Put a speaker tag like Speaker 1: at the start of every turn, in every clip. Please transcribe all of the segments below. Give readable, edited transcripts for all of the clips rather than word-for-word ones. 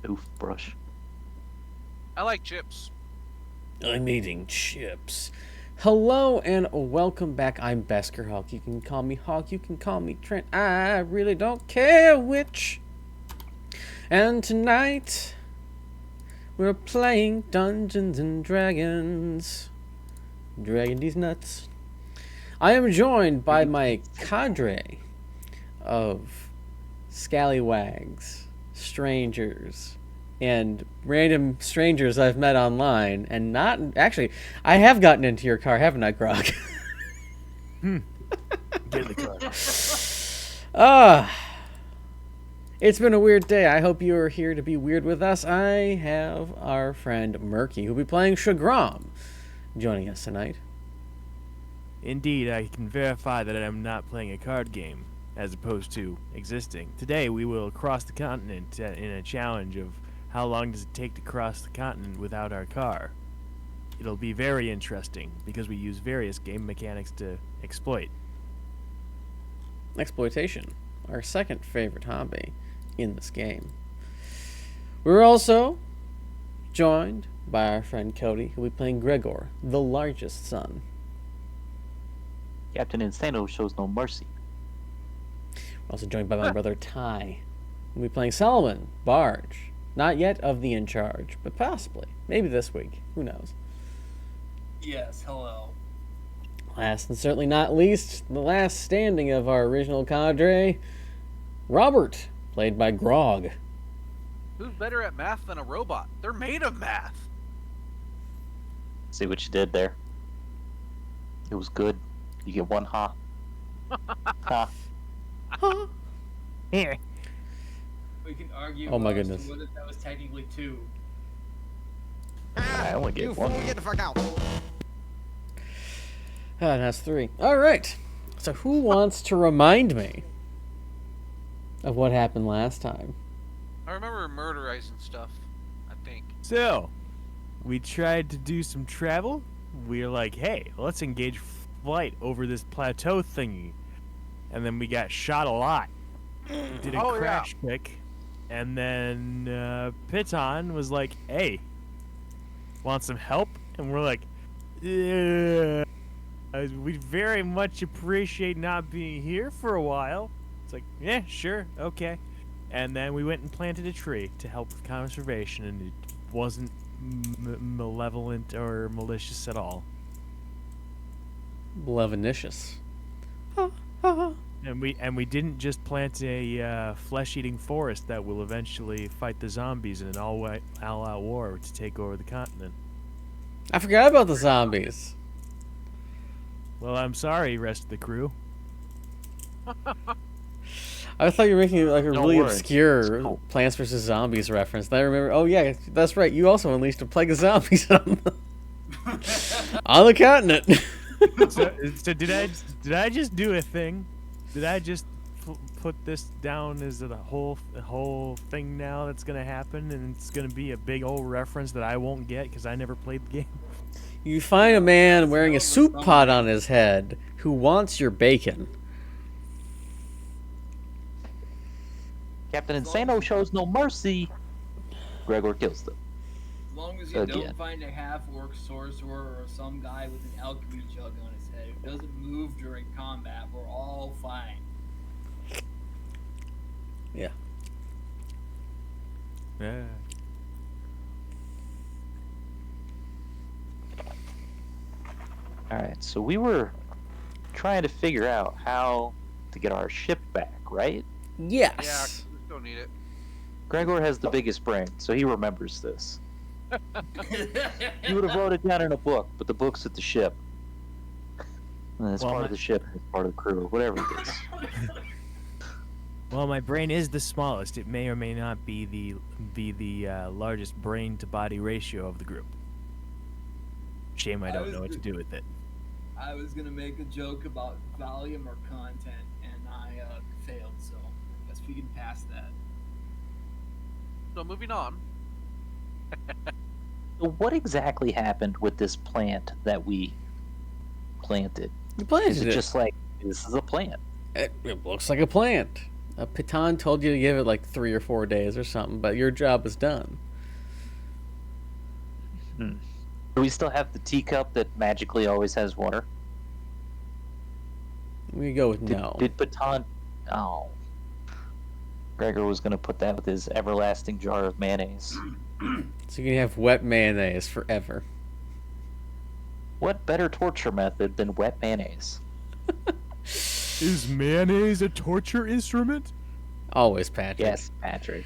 Speaker 1: Toothbrush.
Speaker 2: I like chips.
Speaker 3: I'm eating chips. Hello and welcome back. I'm Besker Hawk. You can call me Hawk. You can call me Trent. I really don't care which. And tonight we're playing Dungeons and Dragons. Dragging these nuts. I am joined by my cadre of scallywags, strangers, and random strangers I've met online, and not actually. I have gotten into your car, haven't I, Grog?
Speaker 4: Get in the car.
Speaker 3: It's been a weird day. I hope you are here to be weird with us. I have our friend Murky, who'll be playing Shagrom, joining us tonight.
Speaker 4: Indeed, I can verify that I'm not playing a card game, as opposed to existing. Today, we will cross the continent in a challenge of how long does it take to cross the continent without our car. It'll be very interesting, because we use various game mechanics to exploit.
Speaker 3: Exploitation, our second favorite hobby in this game. We're also joined by our friend Cody, who'll be playing Gregor, the largest son.
Speaker 1: Captain Insano shows no mercy.
Speaker 3: We're also joined by my brother Ty. We'll be playing Solomon, Barge. Not yet of the In Charge, but possibly. Maybe this week. Who knows?
Speaker 5: Yes, hello.
Speaker 3: Last and certainly not least, the last standing of our original cadre, Robert, played by Grog.
Speaker 2: Who's better at math than a robot? They're made of math.
Speaker 1: See what you did there? It was good. You get one ha. Ha.
Speaker 4: Here.
Speaker 5: We can argue.
Speaker 3: Oh my
Speaker 5: as to
Speaker 3: goodness.
Speaker 5: whether that was technically two.
Speaker 1: I only
Speaker 6: You
Speaker 1: get
Speaker 6: fool,
Speaker 1: one.
Speaker 6: get the fuck out.
Speaker 3: That's 3. All right. So who wants to remind me of what happened last time?
Speaker 2: I remember murderizing stuff, I think.
Speaker 4: So, we tried to do some travel. We were like, hey, let's engage flight over this plateau thingy. And then we got shot a lot. We did a
Speaker 2: Oh, yeah.
Speaker 4: crash pick. And then Piton was like, hey, want some help? And we're like, yeah. We very much appreciate not being here for a while. It's like, yeah, sure, okay. And then we went and planted a tree to help with conservation, and it wasn't malevolent or malicious at all.
Speaker 3: Levinicious.
Speaker 4: And we didn't just plant a flesh-eating forest that will eventually fight the zombies in an all-out war to take over the continent.
Speaker 3: I forgot about the zombies.
Speaker 4: Well, I'm sorry, rest of the crew.
Speaker 3: I thought you were making like a
Speaker 1: Don't
Speaker 3: really
Speaker 1: worry.
Speaker 3: obscure
Speaker 1: It's cool.
Speaker 3: Plants vs. Zombies reference. And I remember, oh yeah, that's right. You also unleashed a plague of zombies on the continent.
Speaker 4: So did I just do a thing? Did I just put this down as a whole thing now that's gonna happen, and it's gonna be a big old reference that I won't get because I never played the game?
Speaker 3: You find a man wearing a soup pot on his head who wants your bacon.
Speaker 1: Captain Insano shows no mercy. Gregor kills them.
Speaker 5: As long as you
Speaker 1: Again.
Speaker 5: don't find a half-orc sorcerer or some guy with an alchemy jug on his head who doesn't move during combat, we're all fine.
Speaker 3: Yeah.
Speaker 4: Yeah.
Speaker 1: Alright, so we were trying to figure out how to get our ship back, right?
Speaker 2: Yeah,
Speaker 3: Yes.
Speaker 2: we still need it.
Speaker 1: Gregor has the biggest brain, so he remembers this. He would have wrote it down in a book, but the book's at the ship. And it's
Speaker 4: Well,
Speaker 1: part
Speaker 4: my-
Speaker 1: of the ship, it's part of the crew, or whatever it is.
Speaker 4: Well, my brain is the smallest. It may or may not be the largest brain-to-body ratio of the group. Shame I
Speaker 5: I
Speaker 4: don't
Speaker 5: was
Speaker 4: know what to do with it.
Speaker 5: I was gonna make a joke about volume or content, and I failed. So I guess we can pass that.
Speaker 2: So moving on.
Speaker 1: So what exactly happened with this plant that we planted?
Speaker 3: You
Speaker 1: Is
Speaker 3: planted
Speaker 1: it
Speaker 3: it.
Speaker 1: just like, this is a plant?
Speaker 3: It looks like a plant. Piton told you to give it like 3 or 4 days or something, but your job was done.
Speaker 1: Do we still have the teacup that magically always has water?
Speaker 3: We go with
Speaker 1: Did,
Speaker 3: no.
Speaker 1: Did Baton? Oh, Gregor was gonna put that with his everlasting jar of mayonnaise.
Speaker 3: So you can have wet mayonnaise forever.
Speaker 1: What better torture method than wet mayonnaise?
Speaker 4: Is mayonnaise a torture instrument?
Speaker 3: Always, Patrick.
Speaker 1: Yes, Patrick.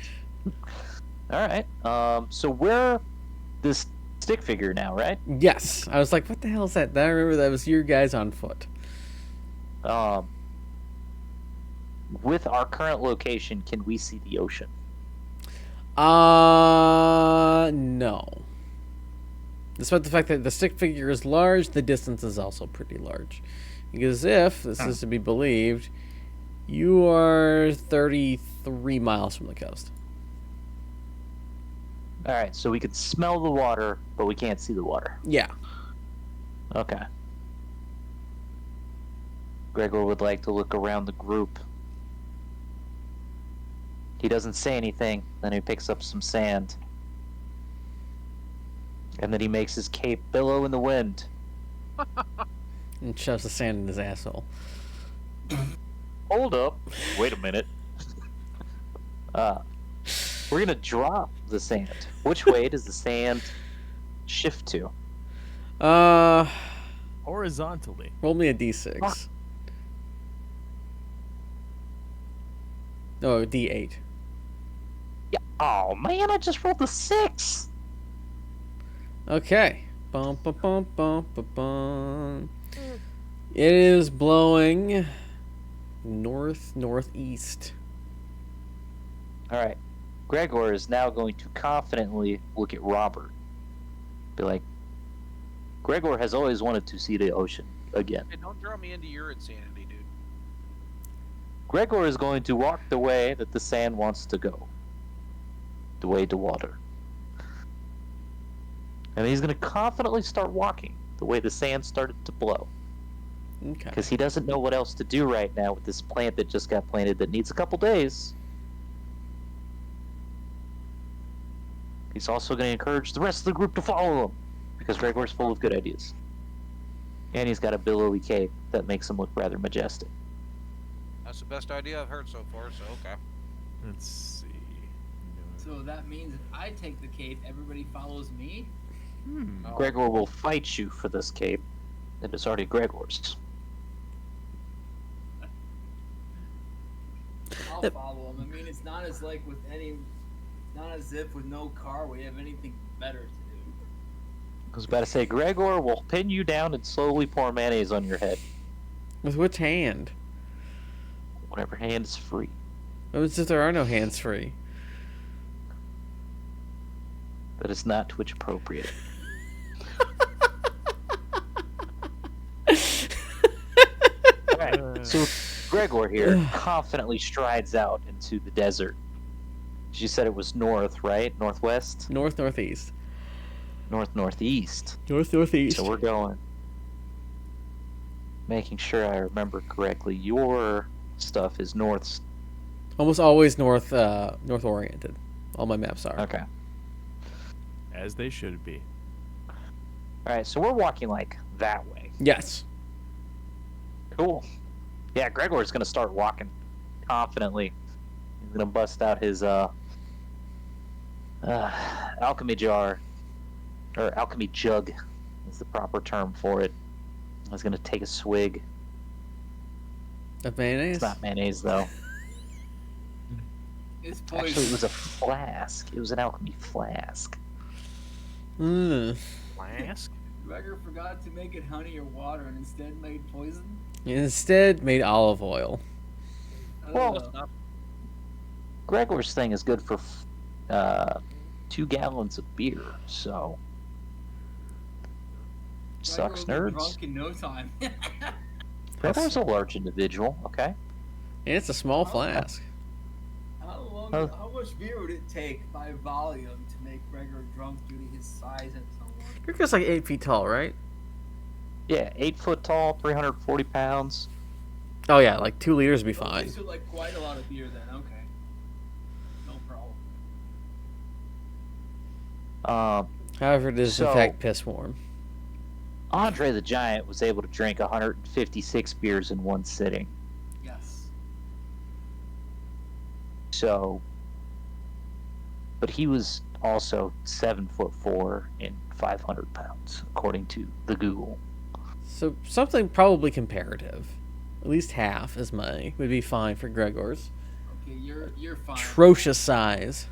Speaker 1: All right. So we're this stick figure now, right?
Speaker 3: Yes. I was like, what the hell is that? I remember that was your guys on foot.
Speaker 1: With our current location, can we see the ocean?
Speaker 3: No. Despite the fact that the stick figure is large, the distance is also pretty large. Because if this is to be believed, you are 33 miles from the coast.
Speaker 1: All right. So we can smell the water, but we can't see the water.
Speaker 3: Yeah.
Speaker 1: Okay. Gregor would like to look around the group. He doesn't say anything, then he picks up some sand. And then he makes his cape billow in the wind.
Speaker 3: And shoves the sand in his asshole.
Speaker 1: Hold up. Wait a minute. We're gonna drop the sand. Which way does the sand shift to?
Speaker 4: Horizontally.
Speaker 3: Roll me a d6. No, d8.
Speaker 1: Yeah. Oh man, I just rolled a 6.
Speaker 3: Okay. Bum, bum, bum, bum, bum, bum. It is blowing northeast.
Speaker 1: All right. Gregor is now going to confidently look at Robert. Be like, Gregor has always wanted to see the ocean again.
Speaker 2: Hey, don't draw me into your insanity, dude.
Speaker 1: Gregor is going to walk the way that the sand wants to go. The way to water. And he's going to confidently start walking the way the sand started to blow.
Speaker 3: Okay.
Speaker 1: Because he doesn't know what else to do right now with this plant that just got planted that needs a couple days. He's also going to encourage the rest of the group to follow him. Because Gregor's full of good ideas. And he's got a billowy cape that makes him look rather majestic.
Speaker 2: That's the best idea I've heard so far, so okay.
Speaker 4: Let's see.
Speaker 5: So that means if I take the cape, everybody follows me?
Speaker 2: Oh,
Speaker 1: Gregor will fight you for this cape. It is already Gregor's.
Speaker 5: I'll follow him. I mean, it's not as like with any, not as if with no car we have anything better to do.
Speaker 1: I was about to say, Gregor will pin you down and slowly pour mayonnaise on your head.
Speaker 3: With which hand?
Speaker 1: Whatever hand is free.
Speaker 3: What if there are no hands free?
Speaker 1: That is not Twitch appropriate. Alright, so Gregor here confidently strides out into the desert. You said it was north, right? Northwest?
Speaker 3: Northeast.
Speaker 1: Northeast.
Speaker 3: Northeast.
Speaker 1: So we're going. Making sure I remember correctly. Your stuff is north.
Speaker 3: Almost always north oriented. All my maps are.
Speaker 1: Okay.
Speaker 4: As they should be.
Speaker 1: Alright, so we're walking like that way.
Speaker 3: Yes.
Speaker 1: Cool. Yeah, Gregor's gonna start walking confidently. He's gonna bust out his alchemy jar. Or alchemy jug is the proper term for it. He's gonna take a swig.
Speaker 3: Of mayonnaise?
Speaker 1: It's not mayonnaise though.
Speaker 5: It's poison.
Speaker 1: Actually, it was a flask. It was an alchemy flask.
Speaker 4: Flask?
Speaker 5: Gregor forgot to make it honey or water and instead made poison?
Speaker 3: Instead, made olive oil.
Speaker 1: Well,
Speaker 5: Ugh.
Speaker 1: Gregor's thing is good for 2 gallons of beer, so sucks,
Speaker 5: Gregor will be
Speaker 1: nerds.
Speaker 5: drunk in no time.
Speaker 1: Gregor's a large individual, okay?
Speaker 3: And it's a small flask.
Speaker 5: How much beer would it take by volume to make Gregor drunk due to his size and so on?
Speaker 3: Gregor's like 8 feet tall, right?
Speaker 1: Yeah, 8 foot tall, 340 pounds.
Speaker 3: Oh yeah, like 2 liters would be
Speaker 5: Okay,
Speaker 3: fine.
Speaker 5: so like quite a lot of beer then. Okay. No problem.
Speaker 3: However, it is in
Speaker 1: So-
Speaker 3: fact piss warm.
Speaker 1: Andre the Giant was able to drink 156 beers in one sitting.
Speaker 5: Yes.
Speaker 1: So, but he was also 7'4" and 500 pounds, according to the Google.
Speaker 3: So something probably comparative. At least half as many would be fine for Gregor's
Speaker 5: Okay, you're fine.
Speaker 3: atrocious size.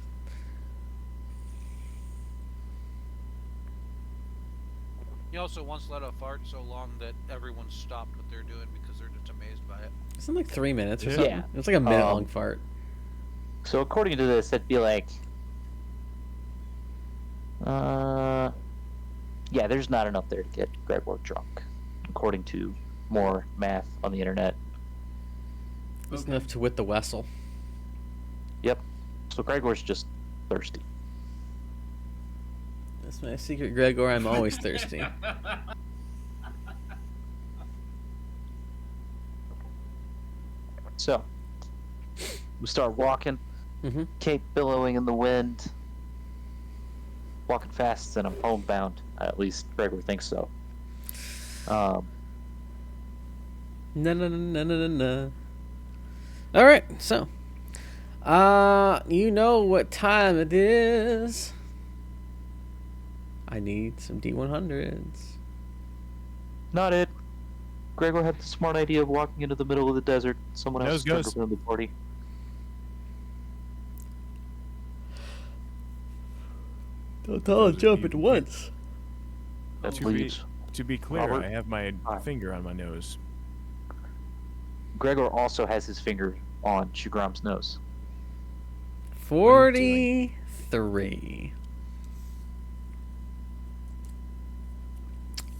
Speaker 2: He also once let a fart so long that everyone stopped what they're doing because they're just amazed by it.
Speaker 3: Isn't it like 3 minutes or
Speaker 4: Yeah.
Speaker 3: something?
Speaker 1: Yeah.
Speaker 3: It was like a minute long fart.
Speaker 1: So, according to this, it'd be like, yeah, there's not enough there to get Gregor drunk, according to more math on the internet.
Speaker 3: It's
Speaker 5: Okay.
Speaker 3: enough to wit the Wessel.
Speaker 1: Yep. So Gregor's just thirsty.
Speaker 3: That's my secret, Gregor. I'm always thirsty.
Speaker 1: So we start walking,
Speaker 3: Mhm.
Speaker 1: cape billowing in the wind, walking fast, and I'm homebound. At least Gregor thinks so.
Speaker 3: Na na na na na na. All right, so, you know what time it is. I need some D100s.
Speaker 1: Not it. Gregor had the smart idea of walking into the middle of the desert. Someone else
Speaker 4: Nose
Speaker 1: is
Speaker 4: goes.
Speaker 1: in the party.
Speaker 3: Don't all jump at once.
Speaker 1: That
Speaker 4: To be-
Speaker 1: leaves.
Speaker 4: To be clear,
Speaker 1: Robert?
Speaker 4: I have my
Speaker 1: Hi.
Speaker 4: finger on my nose.
Speaker 1: Gregor also has his finger on Shugram's nose.
Speaker 3: 43.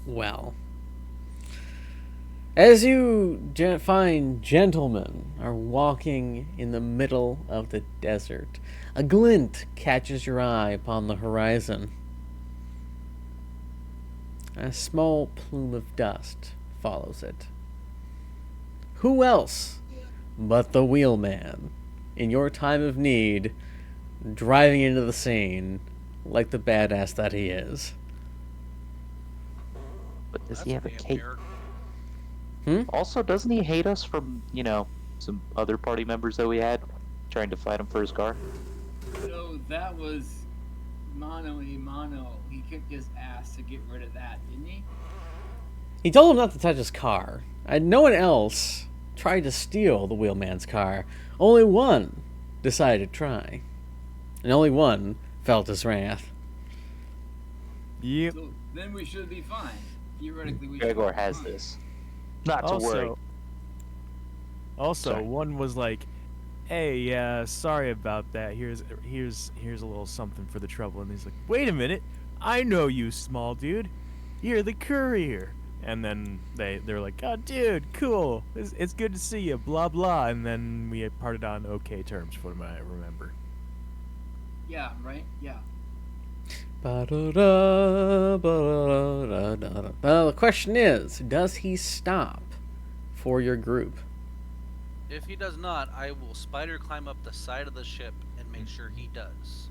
Speaker 3: Well, as you fine gentlemen are walking in the middle of the desert, a glint catches your eye upon the horizon. A small plume of dust follows it. Who else but the wheelman, in your time of need, driving into the scene like the badass that he is?
Speaker 1: But does
Speaker 2: That's
Speaker 1: he have a
Speaker 2: damn
Speaker 1: cape?
Speaker 2: character.
Speaker 1: Also, doesn't he hate us from, some other party members that we had trying to fight him for his car?
Speaker 5: So that was mano a mano. He kicked his ass to get rid of that, didn't he?
Speaker 3: He told him not to touch his car. And no one else tried to steal the wheelman's car. Only one decided to try. And only one felt his wrath.
Speaker 4: Yep.
Speaker 5: So then we should be fine. Theoretically, we should
Speaker 1: Gregor
Speaker 5: be
Speaker 1: has
Speaker 5: fine.
Speaker 1: this. Not to worry.
Speaker 4: Also,
Speaker 1: Sorry.
Speaker 4: one was like, "Hey, sorry about that. Here's a little something for the trouble." And he's like, "Wait a minute, I know you, small dude. You're the courier." And then they're like, "Oh, dude, cool. It's good to see you." Blah blah. And then we had parted on okay terms, from what I remember.
Speaker 5: Yeah, right? Yeah.
Speaker 3: Ba-da-da, ba-da-da-da-da. Well, the question is, does he stop for your group?
Speaker 2: If he does not, I will spider climb up the side of the ship and make sure he does.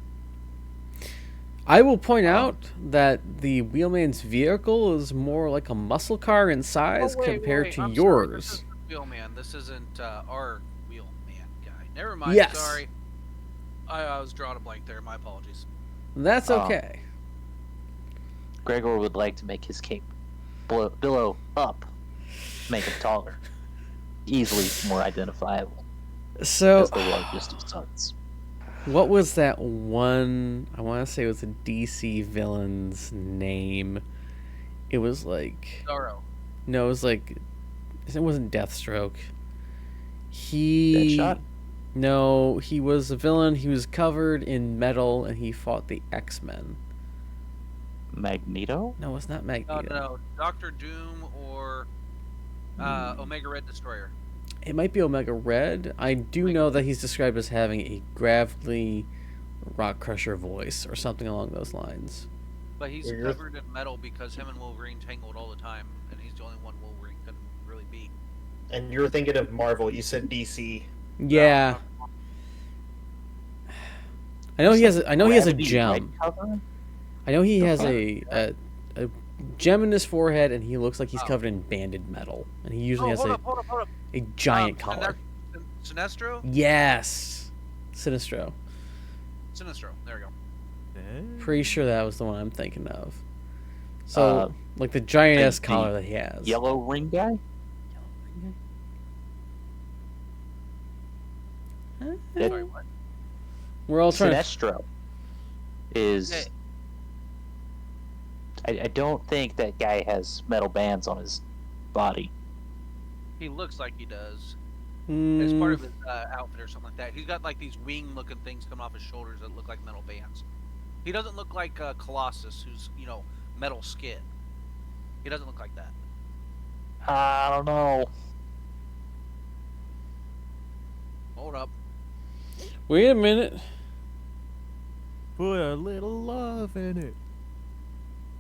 Speaker 3: I will point out that the wheelman's vehicle is more like a muscle car in size compared to
Speaker 2: I'm sorry,
Speaker 3: yours.
Speaker 2: this is the wheelman. This isn't our wheelman guy. Never mind.
Speaker 3: Yes.
Speaker 2: Sorry. I was drawing a blank there. My apologies.
Speaker 3: That's
Speaker 1: Oh.
Speaker 3: okay.
Speaker 1: Gregor would like to make his cape billow up, make him taller, easily more identifiable
Speaker 3: So,
Speaker 1: as the largest of sons.
Speaker 3: what was that one? I want to say it was a DC villain's name. It was like
Speaker 2: Zorro.
Speaker 3: no, it was like it wasn't Deathstroke. He
Speaker 1: Deadshot?
Speaker 3: No, he was a villain. He was covered in metal, and he fought the X-Men.
Speaker 1: Magneto?
Speaker 3: No, it's not
Speaker 2: No,
Speaker 3: Magneto.
Speaker 2: no. Dr. Doom or Omega Red Destroyer.
Speaker 3: It might be Omega Red. I do know that he's described as having a gravelly rock crusher voice or something along those lines.
Speaker 2: But he's
Speaker 1: Yeah.
Speaker 2: covered in metal because him and Wolverine tangled all the time, and he's the only one Wolverine couldn't really beat.
Speaker 6: And you were thinking of Marvel. You said DC.
Speaker 3: Yeah. I know he has. I know he has a
Speaker 1: Gravity Red
Speaker 3: gem.
Speaker 1: cover?
Speaker 3: I know he
Speaker 1: The
Speaker 3: has
Speaker 1: fuck?
Speaker 3: a gem in his forehead, and he looks like he's
Speaker 2: Oh.
Speaker 3: covered in banded metal, and he usually has
Speaker 2: hold
Speaker 3: a,
Speaker 2: up, hold up, hold up.
Speaker 3: a giant collar.
Speaker 2: Sinestro?
Speaker 3: Yes, Sinestro.
Speaker 2: Sinestro. There we go.
Speaker 3: Pretty sure that was the one I'm thinking of. So,
Speaker 1: Uh,
Speaker 3: like the giant ass
Speaker 1: the
Speaker 3: collar that he has.
Speaker 1: Yellow ring guy? That-
Speaker 2: Sorry, what?
Speaker 3: We're all trying to.
Speaker 1: Sinestro is.
Speaker 2: Hey.
Speaker 1: I don't think that guy has metal bands on his body.
Speaker 2: He looks like he does. It's part of
Speaker 3: Mm,
Speaker 2: his outfit or something like that. He's got like these wing-looking things coming off his shoulders that look like metal bands. He doesn't look like Colossus, who's metal skin. He doesn't look like that.
Speaker 1: I don't know.
Speaker 2: Hold up.
Speaker 3: wait a minute.
Speaker 4: Put a little love in it.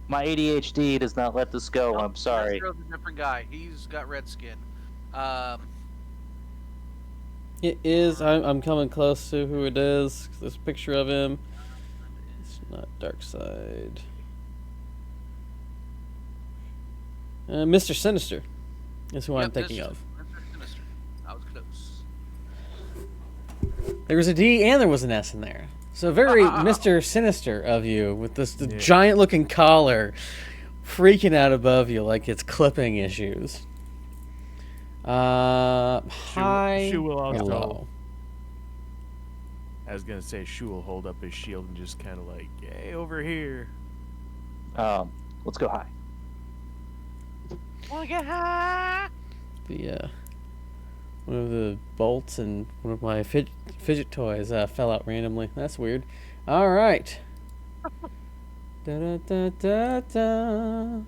Speaker 1: My ADHD does not let this go. I'm sorry.
Speaker 2: Sinestro's a different guy. He's got red skin.
Speaker 3: It is. I'm coming close to who it is. There's a picture of him. It's not Darkseid. Mr. Sinister is who I'm
Speaker 2: Yep,
Speaker 3: thinking
Speaker 2: Mr.
Speaker 3: of.
Speaker 2: Mr. Sinister. I was close.
Speaker 3: There was a D and there was an S in there. So very Mr. Sinister of you with the
Speaker 4: Yeah.
Speaker 3: giant looking collar freaking out above you like it's clipping issues. High
Speaker 4: Shu will
Speaker 3: or
Speaker 4: also-
Speaker 3: low?
Speaker 4: I was gonna say Shu will hold up his shield and just kind of like, hey, over here.
Speaker 1: Let's go high.
Speaker 2: Wanna get high?
Speaker 3: The one of the bolts and one of my fidget toys fell out randomly. That's weird. All right. Da, da, da, da, da.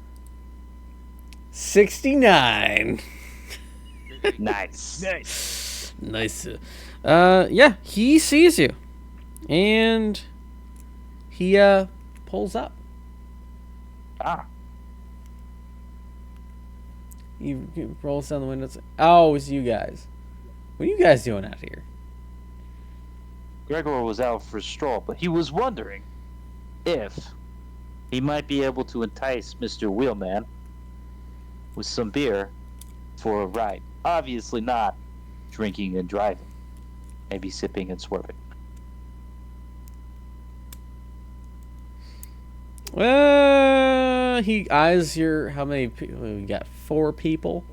Speaker 3: 69.
Speaker 1: Nice.
Speaker 3: Nice. Yeah, he sees you, and he pulls up.
Speaker 1: Ah,
Speaker 3: He rolls down the window. And says, oh, it's you guys. What are you guys doing out here?
Speaker 1: Gregor was out for a stroll, but he was wondering if he might be able to entice Mr. Wheelman with some beer for a ride. Obviously not drinking and driving. Maybe sipping and swerving.
Speaker 3: He eyes your. How many people? We got 4 people.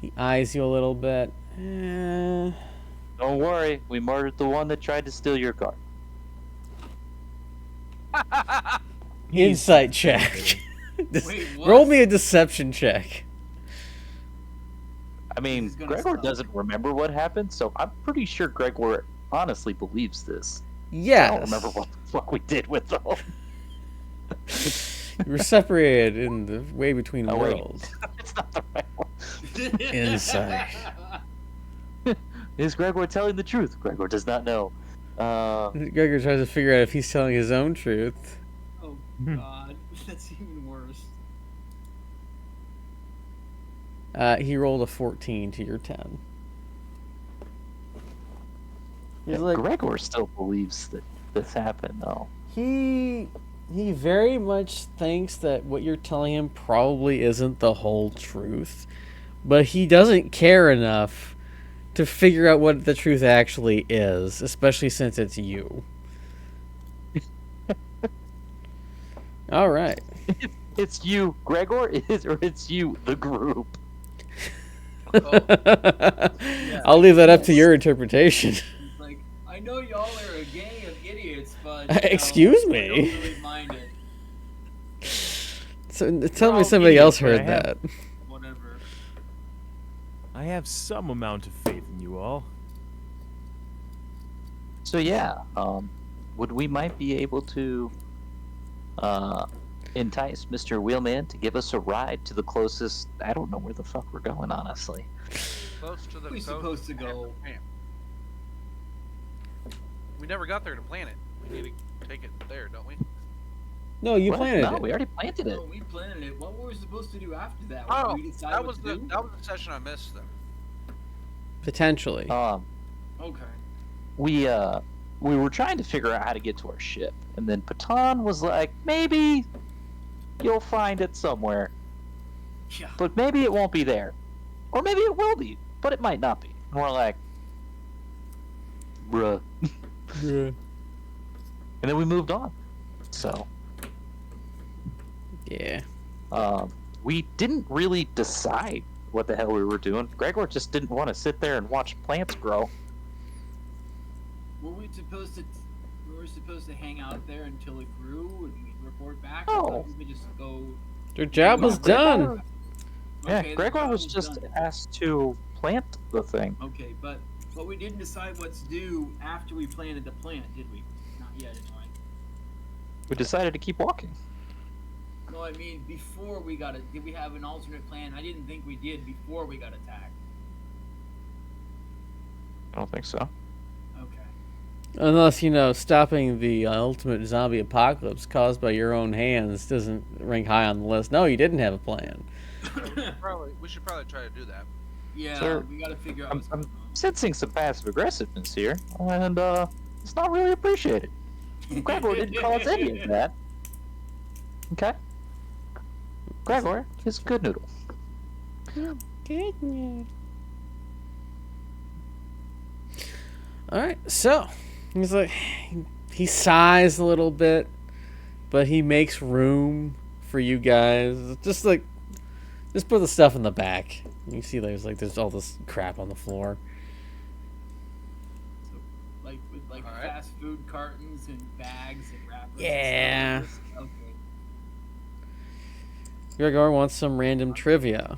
Speaker 3: He eyes you a little bit.
Speaker 1: Don't worry, we murdered the one that tried to steal your car.
Speaker 3: Insight check.
Speaker 5: Wait, what?
Speaker 3: Roll me a deception check.
Speaker 1: I mean,
Speaker 5: He's gonna
Speaker 1: Gregor
Speaker 5: stop.
Speaker 1: doesn't remember what happened, so I'm pretty sure Gregor honestly believes this. I
Speaker 3: Yes.
Speaker 1: don't remember what the fuck we did with them.
Speaker 3: You were separated in the way between
Speaker 1: Oh, wait.
Speaker 3: worlds.
Speaker 1: It's not the right one.
Speaker 3: Insight.
Speaker 1: Is Gregor telling the truth? Gregor does not know.
Speaker 3: Gregor tries to figure out if he's telling his own truth.
Speaker 5: Oh god, that's even worse.
Speaker 3: He rolled a 14 to your 10. He's like,
Speaker 1: Gregor still believes that this happened, though.
Speaker 3: he very much thinks that what you're telling him probably isn't the whole truth, but he doesn't care enough to figure out what the truth actually is, especially since it's you. All right.
Speaker 1: It's you, Gregor, or it's you, the group.
Speaker 3: I'll leave that up to your interpretation.
Speaker 5: He's like, I know y'all are a gang of idiots, but
Speaker 3: Excuse
Speaker 5: I
Speaker 3: me?
Speaker 5: don't really mind it.
Speaker 3: So, tell me
Speaker 4: all
Speaker 3: somebody
Speaker 4: idiots,
Speaker 3: else
Speaker 4: but I
Speaker 3: heard
Speaker 4: have-
Speaker 3: that.
Speaker 5: Whatever.
Speaker 4: I have some amount of faith in you all.
Speaker 1: So yeah, would we might be able to entice Mr. Wheelman to give us a ride to the closest? I don't know where the fuck we're going, honestly.
Speaker 2: Close to the
Speaker 5: Where we
Speaker 2: coast
Speaker 5: supposed to go?
Speaker 2: Damn. We never got there to plan it. We need to take it there, don't we?
Speaker 3: No, you
Speaker 1: What?
Speaker 3: planted
Speaker 1: No,
Speaker 3: it.
Speaker 1: we already planted it.
Speaker 5: No, we planted it. What were we supposed to do after that?
Speaker 2: Oh,
Speaker 5: Did we decide
Speaker 2: that
Speaker 5: what
Speaker 2: was
Speaker 5: to
Speaker 2: the
Speaker 5: do?
Speaker 2: session I missed then.
Speaker 3: Potentially.
Speaker 5: Okay.
Speaker 1: We were trying to figure out how to get to our ship, and then Patan was like, maybe you'll find it somewhere,
Speaker 5: Yeah.
Speaker 1: but maybe it won't be there, or maybe it will be, but it might not be. And we're like, bruh.
Speaker 3: Yeah.
Speaker 1: And then we moved on. So
Speaker 3: Yeah.
Speaker 1: we didn't really decide what the hell we were doing. Gregor just didn't want to sit there and watch plants grow.
Speaker 5: Were we supposed to? We were supposed to hang out there until it grew and we report back.
Speaker 1: No.
Speaker 5: Or we could just go.
Speaker 3: Your job was
Speaker 1: Gregor-
Speaker 3: done.
Speaker 1: Yeah,
Speaker 5: Okay, the
Speaker 1: Gregor
Speaker 5: job
Speaker 1: was just
Speaker 5: done.
Speaker 1: asked to plant the thing.
Speaker 5: Okay, but we didn't decide what to do after we planted the plant, did we? Not yet, anyway.
Speaker 1: We decided to keep walking.
Speaker 5: No, I mean before we got it. Did we have an alternate plan? I didn't think we did before we got attacked.
Speaker 1: I don't think so.
Speaker 5: Okay.
Speaker 3: Unless, stopping the ultimate zombie apocalypse caused by your own hands doesn't rank high on the list. No, you didn't have a plan.
Speaker 2: We should probably try to do that.
Speaker 5: Yeah,
Speaker 1: Sir,
Speaker 5: we got to figure out
Speaker 1: I'm-
Speaker 5: what's going on.
Speaker 1: Sensing some passive aggressiveness here, and it's not really appreciated. Gregor didn't cause any of that. Okay? Gregor is a good noodle.
Speaker 3: Alright, so he's like, he sighs a little bit, but he makes room for you guys. Just put the stuff in the back. You see there's all this crap on the floor.
Speaker 5: Like with
Speaker 2: Alright.
Speaker 5: fast food cartons and bags and wrappers.
Speaker 3: Yeah.
Speaker 5: And stuff. Okay.
Speaker 3: Gregor wants some random trivia.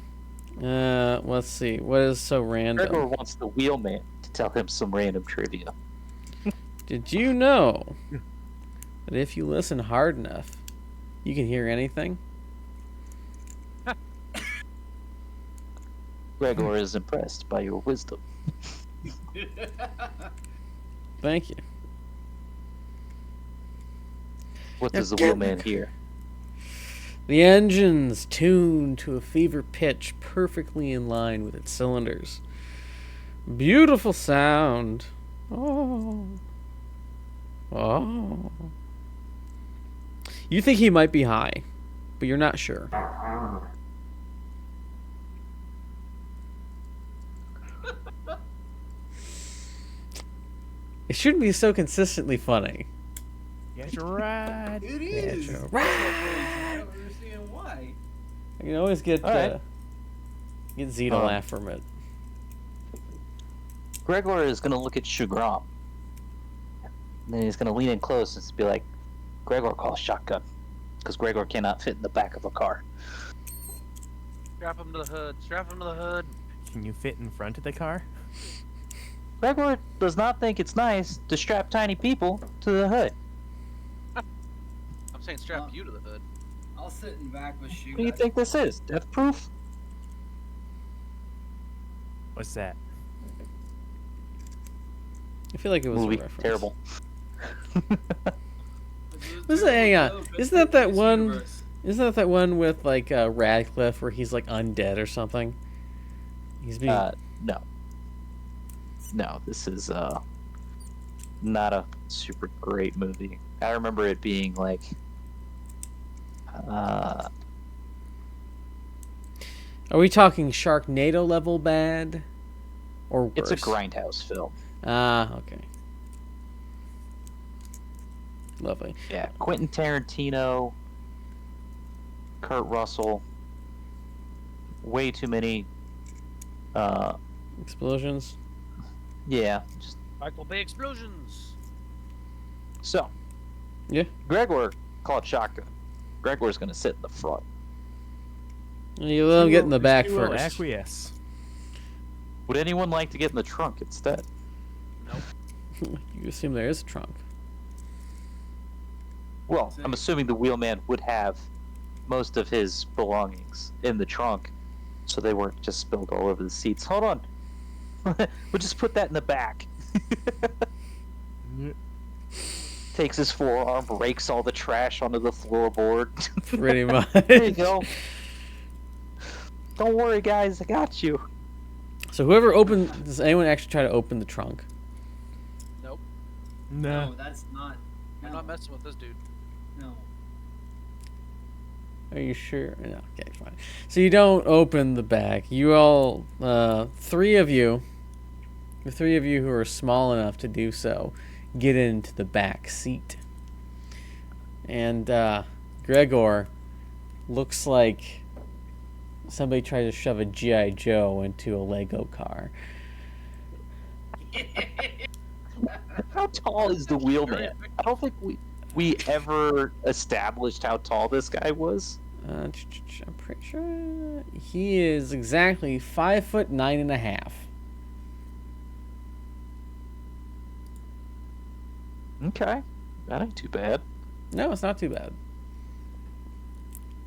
Speaker 3: Let's see. What is so random?
Speaker 1: Gregor wants the wheelman to tell him some random trivia.
Speaker 3: Did you know that if you listen hard enough, you can hear anything?
Speaker 1: Gregor is impressed by your wisdom.
Speaker 3: Thank you.
Speaker 1: What does the wheelman hear?
Speaker 3: The engine's tuned to a fever pitch perfectly in line with its cylinders. Beautiful sound. Oh. Oh. You think he might be high, but you're not sure. It shouldn't be so consistently funny.
Speaker 4: Get right.
Speaker 5: It is.
Speaker 3: Joe.
Speaker 5: I don't understand why.
Speaker 3: I can always get
Speaker 1: Alright.
Speaker 3: get Z to laugh from it.
Speaker 1: Gregor is going to look at Shugram. And then he's going to lean in close and be like, Gregor calls shotgun. Because Gregor cannot fit in the back of a car.
Speaker 2: Strap him to the hood. Strap him to the hood.
Speaker 4: Can you fit in front of the car?
Speaker 1: Gregor does not think it's nice to strap tiny people to the hood.
Speaker 2: I'm saying strap you to the hood.
Speaker 5: I'll sit in back with Shoe.
Speaker 1: What do you think this is? Death proof?
Speaker 4: What's that?
Speaker 3: I feel like it was
Speaker 1: Movie.
Speaker 3: a reference.
Speaker 1: Terrible.
Speaker 3: Hang on. Isn't that one? Isn't that one with like Radcliffe where he's like undead or something? He's being
Speaker 1: No. No, this is not a super great movie. I remember it being like
Speaker 3: Are we talking Sharknado level bad? Or worse?
Speaker 1: it's a grindhouse film.
Speaker 3: Ah, okay. Lovely.
Speaker 1: Yeah, Quentin Tarantino, Kurt Russell, way too many
Speaker 3: Explosions.
Speaker 1: yeah, just
Speaker 2: Michael Bay explosions.
Speaker 1: so.
Speaker 3: Yeah.
Speaker 1: Gregor called shotgun. Gregor's gonna sit in the front.
Speaker 3: You let him get in the back
Speaker 4: She will
Speaker 3: first.
Speaker 4: acquiesce.
Speaker 1: Would anyone like to get in the trunk instead?
Speaker 3: You assume there is a trunk.
Speaker 1: Well, I'm assuming the wheelman would have most of his belongings in the trunk, so they weren't just spilled all over the seats. Hold on. We'll just put that in the back. takes his forearm, rakes all the trash onto the floorboard.
Speaker 3: Pretty much.
Speaker 1: There you go. Don't worry, guys. I got you.
Speaker 3: So whoever opened, does anyone actually try to open the trunk?
Speaker 2: Nope.
Speaker 4: Nah.
Speaker 5: No, that's not.
Speaker 2: I'm
Speaker 5: No,
Speaker 2: not messing with this dude.
Speaker 5: no.
Speaker 3: Are you sure? No, okay, fine. So you don't open the bag. You all, the three of you who are small enough to do so, get into the back seat. And Gregor looks like somebody tried to shove a G.I. Joe into a Lego car.
Speaker 1: How tall is the wheelman? I don't think we ever established how tall this guy was.
Speaker 3: I'm pretty sure he is exactly 5'9.5".
Speaker 1: Okay, that ain't too bad.
Speaker 3: No, it's not too bad.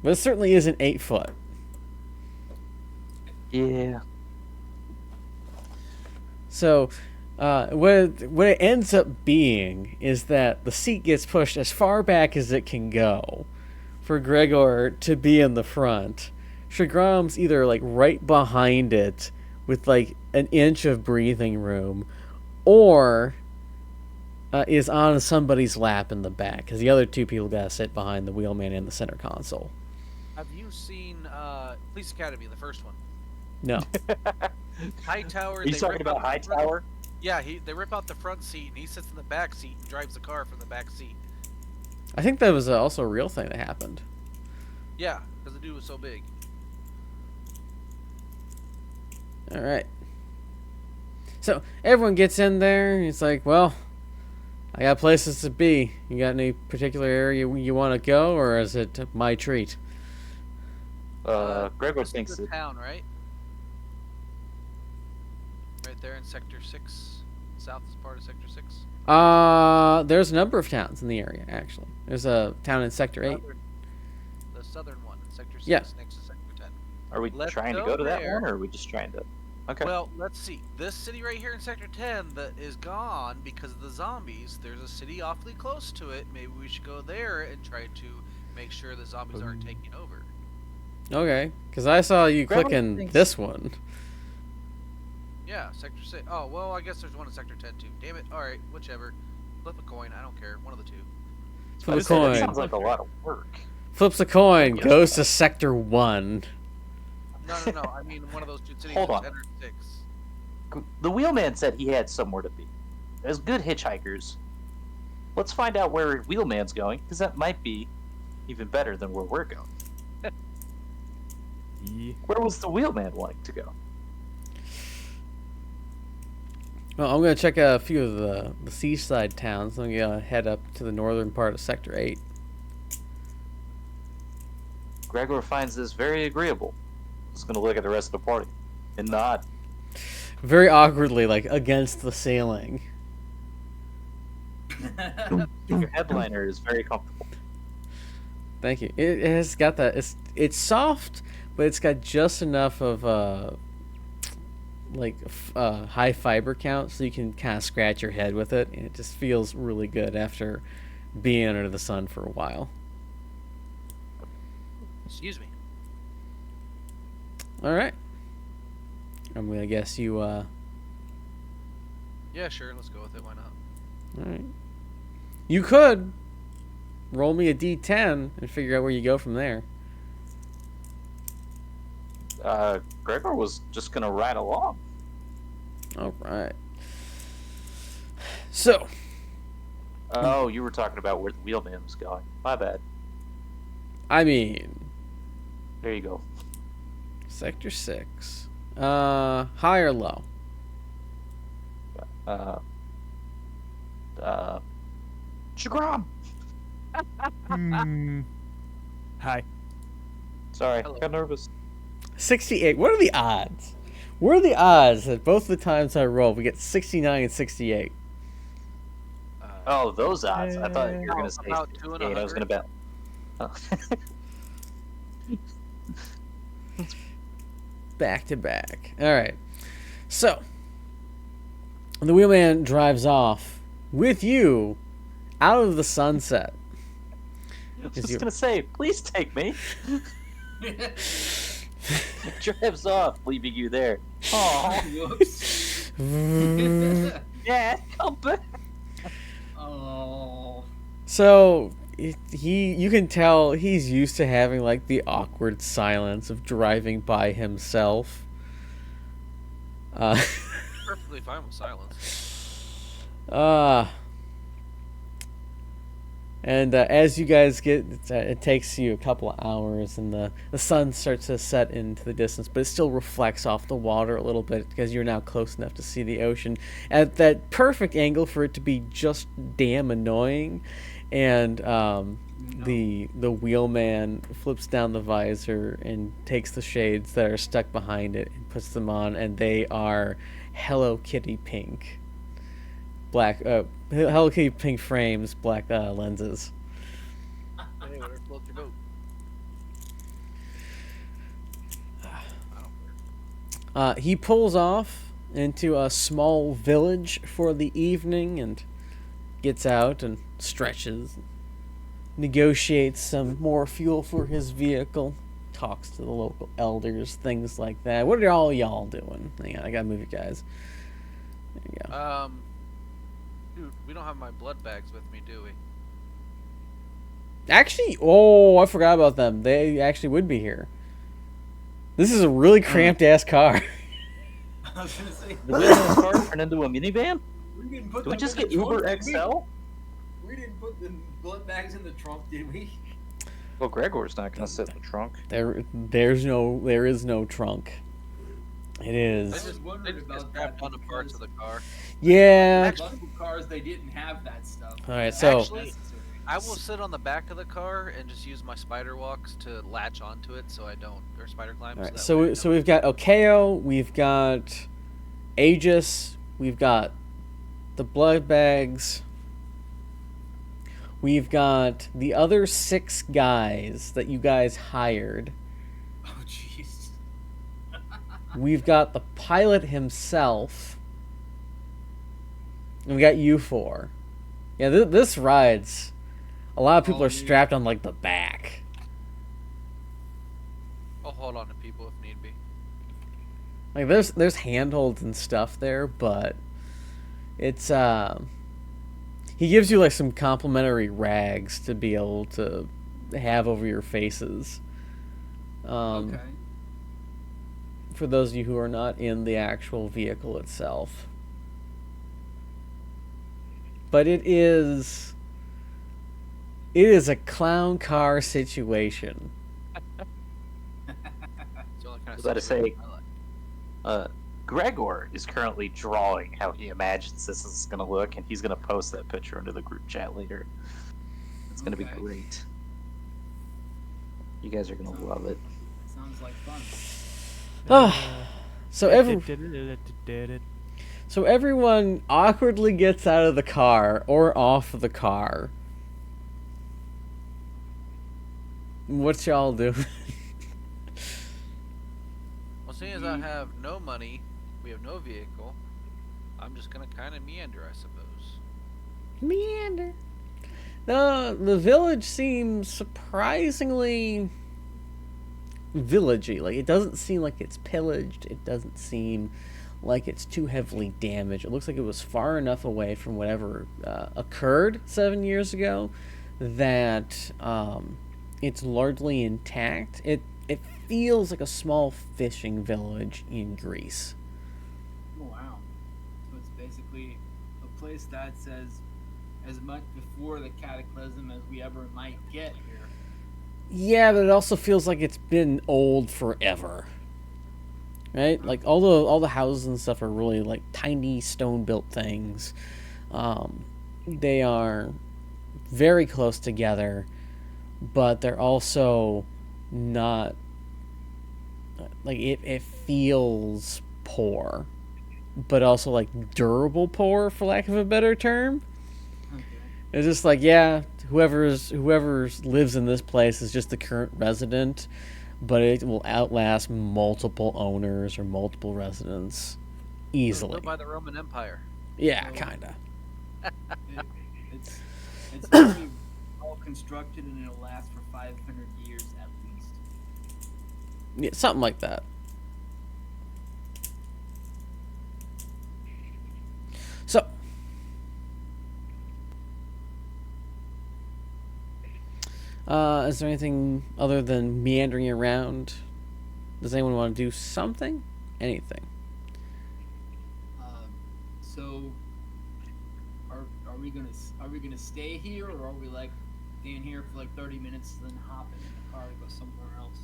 Speaker 3: But it certainly isn't 8 foot.
Speaker 1: Yeah.
Speaker 3: So, what it ends up being is that the seat gets pushed as far back as it can go for Gregor to be in the front. Shagrom's either like right behind it with like an inch of breathing room, or is on somebody's lap in the back, because the other two people gotta sit behind the wheelman in the center console.
Speaker 2: Have you seen Police Academy, the first one?
Speaker 3: No.
Speaker 2: Hightower.
Speaker 1: Are you
Speaker 2: they
Speaker 1: talking
Speaker 2: rip
Speaker 1: about
Speaker 2: out the front-
Speaker 1: Hightower?
Speaker 2: Yeah, they rip out the front seat and he sits in the back seat and drives the car from the back seat.
Speaker 3: I think that was also a real thing that happened.
Speaker 2: Yeah, because the dude was so big.
Speaker 3: All right. So everyone gets in there. And it's like, well, I got places to be. You got any particular area you want to go, or is it my treat?
Speaker 1: Gregor
Speaker 2: This is
Speaker 1: thinks
Speaker 2: the
Speaker 1: that
Speaker 2: town, right? Right there in Sector 6. South is part of Sector 6.
Speaker 3: There's a number of towns in the area, actually. There's a town in Sector 8.
Speaker 2: The southern one, Sector 6,
Speaker 3: Yeah.
Speaker 2: next to Sector 10.
Speaker 1: Are we
Speaker 2: Let's
Speaker 1: trying to
Speaker 2: go
Speaker 1: go to that
Speaker 2: there.
Speaker 1: one, or are we just trying to? Okay.
Speaker 2: Well, let's see. This city right here in Sector 10 that is gone because of the zombies. There's a city awfully close to it. Maybe we should go there and try to make sure the zombies aren't taking over.
Speaker 3: Okay, because I saw you
Speaker 1: Gregor
Speaker 3: clicking
Speaker 1: thinks-
Speaker 3: this one.
Speaker 2: Yeah, Sector 6. Oh, well, I guess there's one in Sector 10 too. Damn it. Alright, whichever. Flip a coin. I don't care. One of the two.
Speaker 3: Flip a
Speaker 1: That
Speaker 3: coin.
Speaker 1: sounds like a lot of work.
Speaker 3: Flips a coin,
Speaker 1: Yes.
Speaker 3: goes to Sector 1.
Speaker 2: No. I mean, one of those two cities.
Speaker 1: Hold
Speaker 2: is
Speaker 1: on.
Speaker 2: 10 or 6.
Speaker 1: The wheelman said he had somewhere to be. As good hitchhikers, let's find out where wheelman's going, because that might be even better than where we're going.
Speaker 4: Yeah.
Speaker 1: Where was the wheelman wanting to go?
Speaker 3: Well, I'm going to check out a few of the seaside towns. I'm going to head up to the northern part of Sector 8.
Speaker 1: Gregor finds this very agreeable. He's going to look at the rest of the party and nod.
Speaker 3: Very awkwardly, like, against the ceiling.
Speaker 1: Your headliner is very comfortable.
Speaker 3: Thank you. It has got that. It's soft, but it's got just enough of high fiber count so you can kind of scratch your head with it, and it just feels really good after being under the sun for a while.
Speaker 2: Excuse me.
Speaker 3: All right. I'm gonna guess you. All
Speaker 2: Yeah, sure. Let's go with it. Why not?
Speaker 3: right. You could roll me a d10 and figure out where you go from there.
Speaker 1: Gregor was just going to ride along.
Speaker 3: All right. So,
Speaker 1: Oh, you were talking about where the wheelman was going. My bad.
Speaker 3: I mean,
Speaker 1: There you go.
Speaker 3: Sector 6. High or low?
Speaker 1: Shagram!
Speaker 4: Hi.
Speaker 1: Sorry,
Speaker 2: Hello.
Speaker 1: got nervous.
Speaker 3: 68. What are the odds? What are the odds that both the times I roll we get 69 and 68?
Speaker 1: Oh, those odds. I thought you were going to say
Speaker 2: About 2 and
Speaker 1: 68. I was going to
Speaker 2: 100.
Speaker 1: bet. Oh.
Speaker 3: Back to back. All right. So, the wheelman drives off with you out of the sunset.
Speaker 1: I was
Speaker 3: Is
Speaker 1: just
Speaker 3: your-
Speaker 1: gonna say, please take me. Drives off, leaving you there. Oh,
Speaker 5: Whoops.
Speaker 1: yeah, come back.
Speaker 5: Oh.
Speaker 3: So you can tell he's used to having like the awkward silence of driving by himself.
Speaker 2: Perfectly fine with silence.
Speaker 3: And as you guys get, it takes you a couple of hours, and the sun starts to set into the distance, but it still reflects off the water a little bit because you're now close enough to see the ocean at that perfect angle for it to be just damn annoying. And the wheelman flips down the visor and takes the shades that are stuck behind it and puts them on, and they are Hello Kitty pink. Black Hello Kitty pink frames, black lenses.
Speaker 2: Hey, whatever floats your boat. I don't care.
Speaker 3: He pulls off into a small village for the evening and gets out and stretches, negotiates some more fuel for his vehicle, talks to the local elders, things like that. What are all y'all doing? Hang on, I gotta move you guys. There you go.
Speaker 2: Dude, we don't have my blood bags with me, do we?
Speaker 3: Actually, oh, I forgot about them. They actually would be here. This is a really cramped ass car.
Speaker 5: I was gonna say,
Speaker 1: The wheelman's car turned into a minivan?
Speaker 5: we didn't put
Speaker 1: Do we
Speaker 5: them
Speaker 1: just
Speaker 5: in
Speaker 1: get
Speaker 5: the trunk,
Speaker 1: Uber
Speaker 5: did we?
Speaker 1: XL?
Speaker 5: We didn't put the blood bags in the trunk, did we?
Speaker 1: Well, Gregor's not gonna sit in the trunk.
Speaker 3: There is no trunk. It
Speaker 2: They
Speaker 3: is.
Speaker 2: just,
Speaker 5: wondered
Speaker 2: they just get
Speaker 5: about
Speaker 2: strapped
Speaker 5: that
Speaker 2: onto parts of
Speaker 5: because-
Speaker 2: the car.
Speaker 3: Yeah.
Speaker 5: Multiple cars, they didn't have that stuff.
Speaker 3: All right,
Speaker 5: That's
Speaker 3: so-
Speaker 2: Actually,
Speaker 5: necessary.
Speaker 2: I will sit on the back of the car and just use my spider walks to latch onto it so I don't, or spider climb.
Speaker 3: All right.
Speaker 2: that
Speaker 3: So
Speaker 2: way I
Speaker 3: so
Speaker 2: don't-
Speaker 3: we've got Okeo, we've got Aegis, we've got the blood bags. We've got the other 6 guys that you guys hired.
Speaker 5: Oh, jeez.
Speaker 3: We've got the pilot himself. And we got you 4. Yeah, this ride's... A lot of people
Speaker 5: Oh,
Speaker 3: are
Speaker 5: yeah.
Speaker 3: strapped on, like, the back.
Speaker 2: I'll hold on to people if need be.
Speaker 3: Like, there's handholds and stuff there, but... It's, He gives you, like, some complimentary rags to be able to have over your faces.
Speaker 5: Okay.
Speaker 3: For those of you who are not in the actual vehicle itself. But it is a clown car situation.
Speaker 2: It's the only kind
Speaker 1: I was
Speaker 2: of
Speaker 1: about to
Speaker 2: situation
Speaker 1: say-
Speaker 2: I like.
Speaker 1: Gregor is currently drawing how he imagines this is gonna look, and he's gonna post that picture into the group chat later. It's gonna be
Speaker 5: Okay.
Speaker 1: great. You guys are gonna love it.
Speaker 5: Sounds like fun.
Speaker 3: So everyone awkwardly gets out of the car or off the car. What y'all do?
Speaker 2: Well, seeing as I have no money, we have no vehicle, I'm just gonna kind of meander, I suppose.
Speaker 3: Meander. The village seems surprisingly villagey. Like, it doesn't seem like it's pillaged. It doesn't seem like it's too heavily damaged. It looks like it was far enough away from whatever occurred 7 years ago that it's largely intact. It feels like a small fishing village in Greece.
Speaker 5: Oh, wow. So it's basically a place that's as much before the cataclysm as we ever might get here.
Speaker 3: Yeah, but it also feels like it's been old forever. Right? Like all the houses and stuff are really like tiny stone built things. They are very close together, but they're also not like it feels poor, but also like durable poor, for lack of a better term.
Speaker 5: Okay.
Speaker 3: It's just like, yeah, whoever's lives in this place is just the current resident, but it will outlast multiple owners or multiple residents easily.
Speaker 2: Built by the Roman Empire.
Speaker 3: Yeah, kinda.
Speaker 5: It's It's very well constructed and it'll last for 500 years at least.
Speaker 3: Yeah, something like that. So, is there anything other than meandering around? Does anyone want to do something? Anything?
Speaker 5: So, are we gonna stay here, or are we like staying here for like 30 minutes and then hopping in the car to go somewhere else?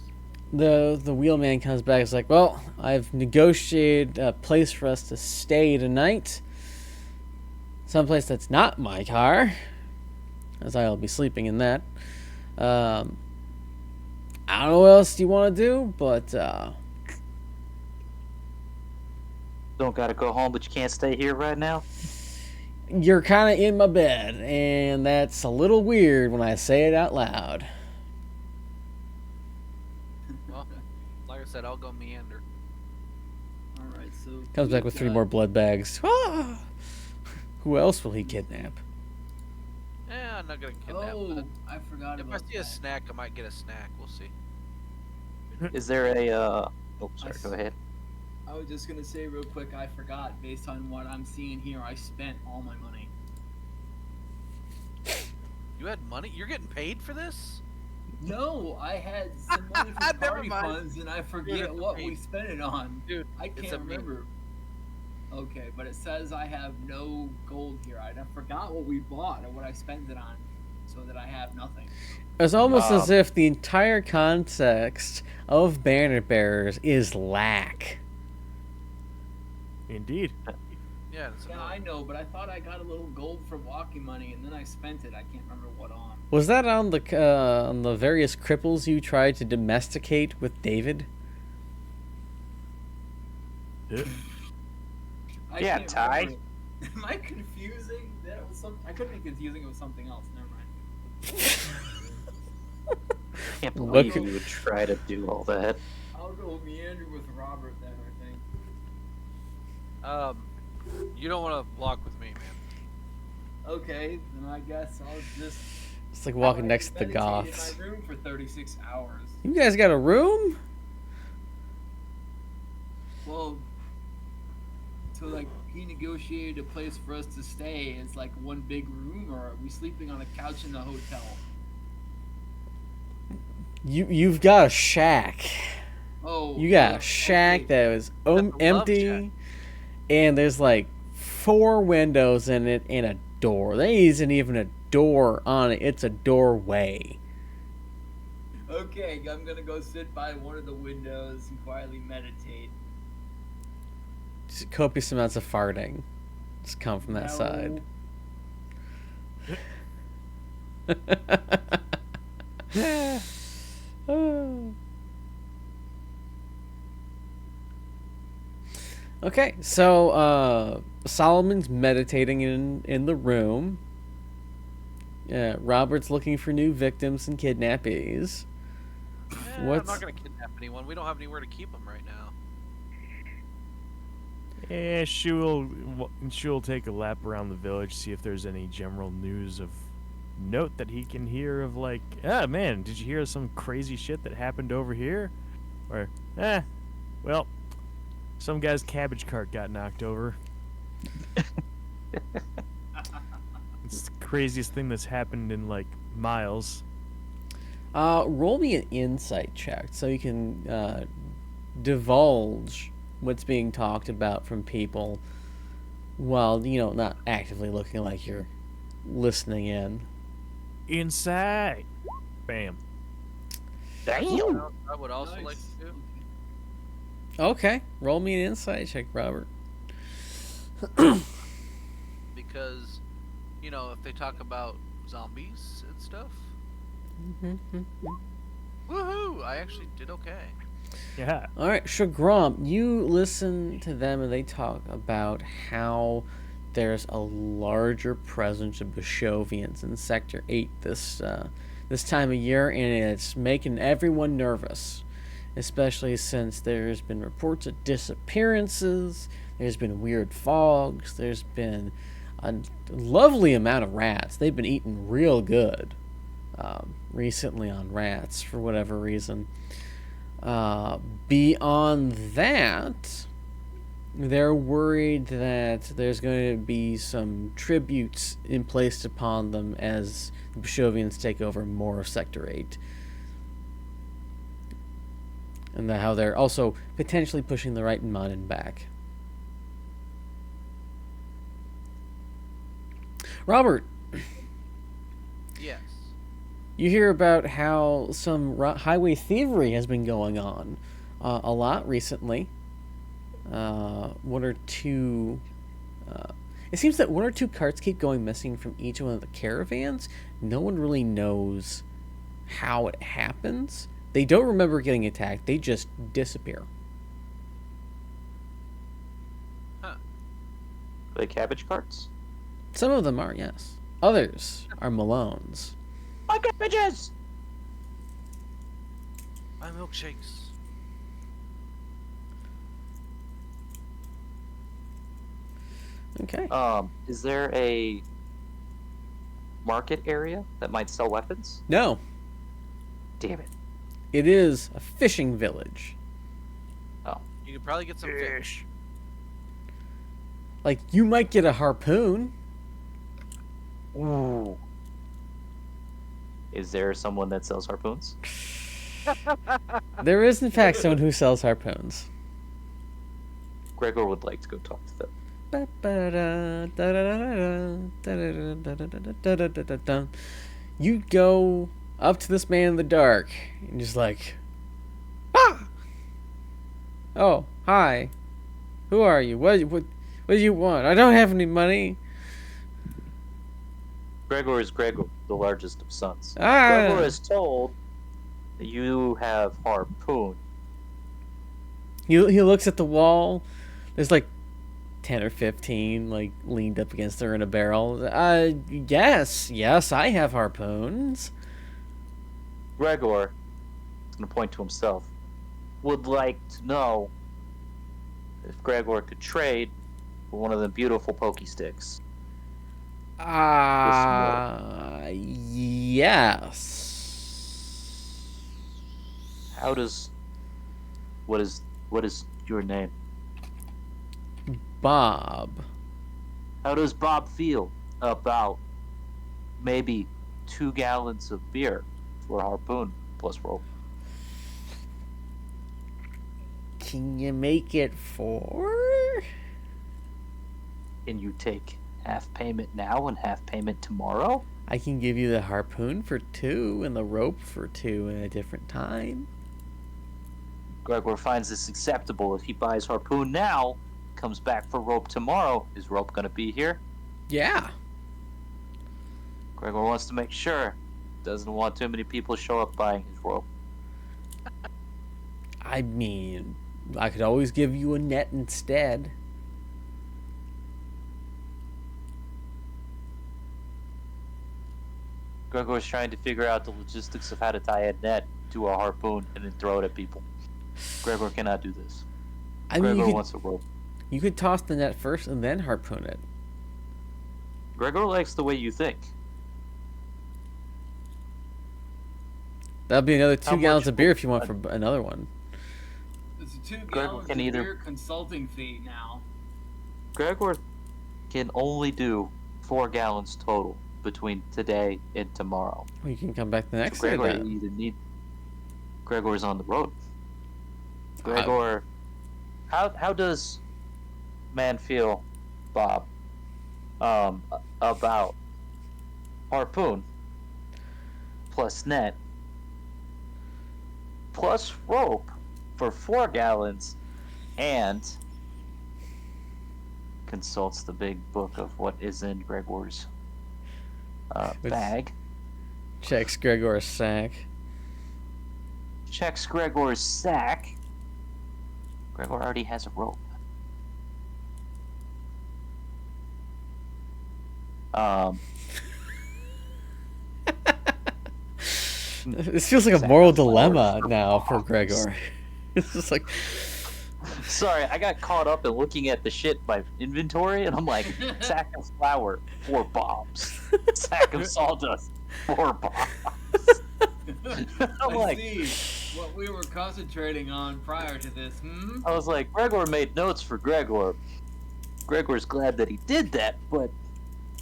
Speaker 3: The wheelman comes back. It's like, well, I've negotiated a place for us to stay tonight. Someplace that's not my car, as I'll be sleeping in that. I don't know what else you want to do, but
Speaker 1: Don't gotta go home, but you can't stay here right now.
Speaker 3: you're kind of in my bed, and that's a little weird when I say it out loud.
Speaker 2: Well, like I said, I'll go meander.
Speaker 5: All right, so
Speaker 3: Comes back with 3 more blood bags. Ah! Who else will he kidnap?
Speaker 2: I'm not gonna kidnap.
Speaker 5: Oh,
Speaker 2: But
Speaker 5: I forgot
Speaker 2: if I
Speaker 5: about
Speaker 2: see a
Speaker 5: that.
Speaker 2: snack, I might get a snack. We'll see.
Speaker 1: Is there a Oh, sorry. Go ahead.
Speaker 5: I was just gonna say real quick, I forgot. Based on what I'm seeing here, I spent all my money.
Speaker 2: You had money? You're getting paid for this?
Speaker 5: No, I had some money for
Speaker 2: Never
Speaker 5: party
Speaker 2: mind.
Speaker 5: funds, and I forget
Speaker 2: it's
Speaker 5: what
Speaker 2: a
Speaker 5: we
Speaker 2: meme.
Speaker 5: spent it on.
Speaker 2: Dude,
Speaker 5: I
Speaker 2: it's
Speaker 5: can't
Speaker 2: a meme.
Speaker 5: remember. Okay, but it says I have no gold here. I forgot what we bought or what I spent it on, so that I have nothing.
Speaker 3: It's almost as if the entire context of Banner Bearers is lack.
Speaker 4: Indeed.
Speaker 2: Yeah, it's
Speaker 5: Yeah, I know, but I thought I got a little gold for walking money, and then I spent it. I can't remember what on.
Speaker 3: Was that on the various cripples you tried to domesticate with David?
Speaker 5: I
Speaker 1: Yeah,
Speaker 5: can't
Speaker 1: Ty.
Speaker 5: remember. Am I confusing? That was some. I could be confusing it with something else. Never mind.
Speaker 1: Can't
Speaker 3: Look-
Speaker 1: believe you would try to do all that.
Speaker 5: I'll go meander with Robert then. I think.
Speaker 2: You don't want to walk with me, man.
Speaker 5: Okay, then I guess I'll just.
Speaker 3: It's like walking
Speaker 5: I
Speaker 3: next to the
Speaker 5: meditated
Speaker 3: Goths.
Speaker 5: in my room for 36 hours.
Speaker 3: You guys got a room?
Speaker 5: Well, so like he negotiated a place for us to stay. It's like one big room, or are we sleeping on a couch in the hotel?
Speaker 3: You've got a shack.
Speaker 5: Oh,
Speaker 3: You got
Speaker 5: yeah,
Speaker 3: a shack
Speaker 5: okay.
Speaker 3: that was
Speaker 2: That's a love
Speaker 3: empty,
Speaker 2: shack.
Speaker 3: and there's like 4 windows in it and a door. There isn't even a door on it. It's a doorway.
Speaker 5: Okay, I'm gonna go sit by one of the windows and quietly meditate.
Speaker 3: Just copious amounts of farting just come from that
Speaker 5: No.
Speaker 3: side. Okay, so Solomon's meditating in the room. Robert's looking for new victims and kidnappees.
Speaker 2: I'm
Speaker 3: What's-
Speaker 2: not gonna kidnap anyone. We don't have anywhere to keep them right now.
Speaker 4: Yeah, she'll take a lap around the village, see if there's any general news of note that he can hear of, like, ah, man, did you hear some crazy shit that happened over here? Or, well, some guy's cabbage cart got knocked over. It's the craziest thing that's happened in, like, miles.
Speaker 3: Roll me an insight check so you can divulge what's being talked about from people while, not actively looking like you're listening in.
Speaker 4: Inside! Bam.
Speaker 1: Damn.
Speaker 2: I would also like
Speaker 5: Nice.
Speaker 2: to do.
Speaker 3: Okay, roll me an insight check, Robert.
Speaker 2: Because, if they talk about zombies and stuff, woohoo! I actually did okay.
Speaker 4: Yeah.
Speaker 3: All right, Shagrom, you listen to them and they talk about how there's a larger presence of Bashovians in Sector 8 this time of year, and it's making everyone nervous, especially since there's been reports of disappearances, there's been weird fogs, there's been a lovely amount of rats. They've been eating real good recently on rats for whatever reason. Beyond that, they're worried that there's going to be some tributes placed upon them as the Bashovians take over more of Sector 8. And how they're also potentially pushing the Reitenmannen back. Robert,
Speaker 2: Yes.
Speaker 3: you hear about how some highway thievery has been going on a lot recently. One or two... it seems that one or two carts keep going missing from each one of the caravans. No one really knows how it happens. They don't remember getting attacked. They just disappear.
Speaker 1: Are they cabbage carts?
Speaker 3: Some of them are, yes. Others are Malones.
Speaker 1: My cabbages!
Speaker 2: My milkshakes.
Speaker 3: Okay.
Speaker 1: Is there a market area that might sell weapons?
Speaker 3: No,
Speaker 1: Damn it.
Speaker 3: it is a fishing village.
Speaker 2: You could probably get some fish.
Speaker 3: Like, you might get a harpoon.
Speaker 1: Ooh. Is there someone that sells harpoons?
Speaker 3: There is, in fact, someone who sells harpoons.
Speaker 1: Gregor would like to go talk to them.
Speaker 3: You go up to this man in the dark and just like, ah! Oh, hi. Who are you? What do you want? I don't have any money.
Speaker 1: Gregor is Gregor, the largest of sons.
Speaker 3: Ah.
Speaker 1: Gregor is told that you have harpoon.
Speaker 3: He looks at the wall. There's like 10 or 15 like leaned up against her in a barrel. Yes, I have harpoons.
Speaker 1: Gregor, he's going to point to himself, would like to know if Gregor could trade for one of the beautiful pokey sticks.
Speaker 3: Yes.
Speaker 1: How does... What is your name?
Speaker 3: Bob.
Speaker 1: How does Bob feel about maybe 2 gallons of beer for a harpoon plus rope?
Speaker 3: Can you make it 4?
Speaker 1: Can you take half payment now and half payment tomorrow?
Speaker 3: I can give you the harpoon for 2 and the rope for 2 at a different time.
Speaker 1: Gregor finds this acceptable. If he buys harpoon now, comes back for rope tomorrow, is rope going to be here?
Speaker 3: Yeah.
Speaker 1: Gregor wants to make sure. Doesn't want too many people show up buying his rope.
Speaker 3: I mean, I could always give you a net instead.
Speaker 1: Gregor's trying to figure out the logistics of how to tie a net to a harpoon and then throw it at people. Gregor cannot do this.
Speaker 3: I mean,
Speaker 1: Gregor wants a rope.
Speaker 3: you could toss the net first and then harpoon it.
Speaker 1: Gregor likes the way you think.
Speaker 3: That'll be another
Speaker 1: How
Speaker 3: 2 gallons
Speaker 1: much
Speaker 3: of beer if you want for another one.
Speaker 5: There's a 2
Speaker 1: Gregor
Speaker 5: gallons
Speaker 1: can
Speaker 5: of
Speaker 1: either-
Speaker 5: beer consulting fee now.
Speaker 1: Gregor can only do 4 gallons total between today and tomorrow.
Speaker 3: Well, you can come back the next day
Speaker 1: Gregor
Speaker 3: then.
Speaker 1: either need. Gregor's on the road. Gregor, how does man feel, Bob, about harpoon plus net plus rope for 4 gallons and consults the big book of what is in Gregor's bag.
Speaker 3: Checks Gregor's sack.
Speaker 1: Checks Gregor's sack. Gregor already has a rope.
Speaker 3: This feels like a
Speaker 1: Sack
Speaker 3: moral
Speaker 1: of flowers
Speaker 3: dilemma
Speaker 1: for
Speaker 3: now for
Speaker 1: bombs.
Speaker 3: Gregor. It's just like,
Speaker 1: Sorry, I got caught up in looking at the shit in my inventory, and I'm like, sack of flour, 4 bombs. Sack of sawdust, 4 bombs. I'm
Speaker 5: I
Speaker 1: like,
Speaker 5: see what we were concentrating on prior to this.
Speaker 1: I was like, Gregor made notes for Gregor. Gregor's glad that he did that, but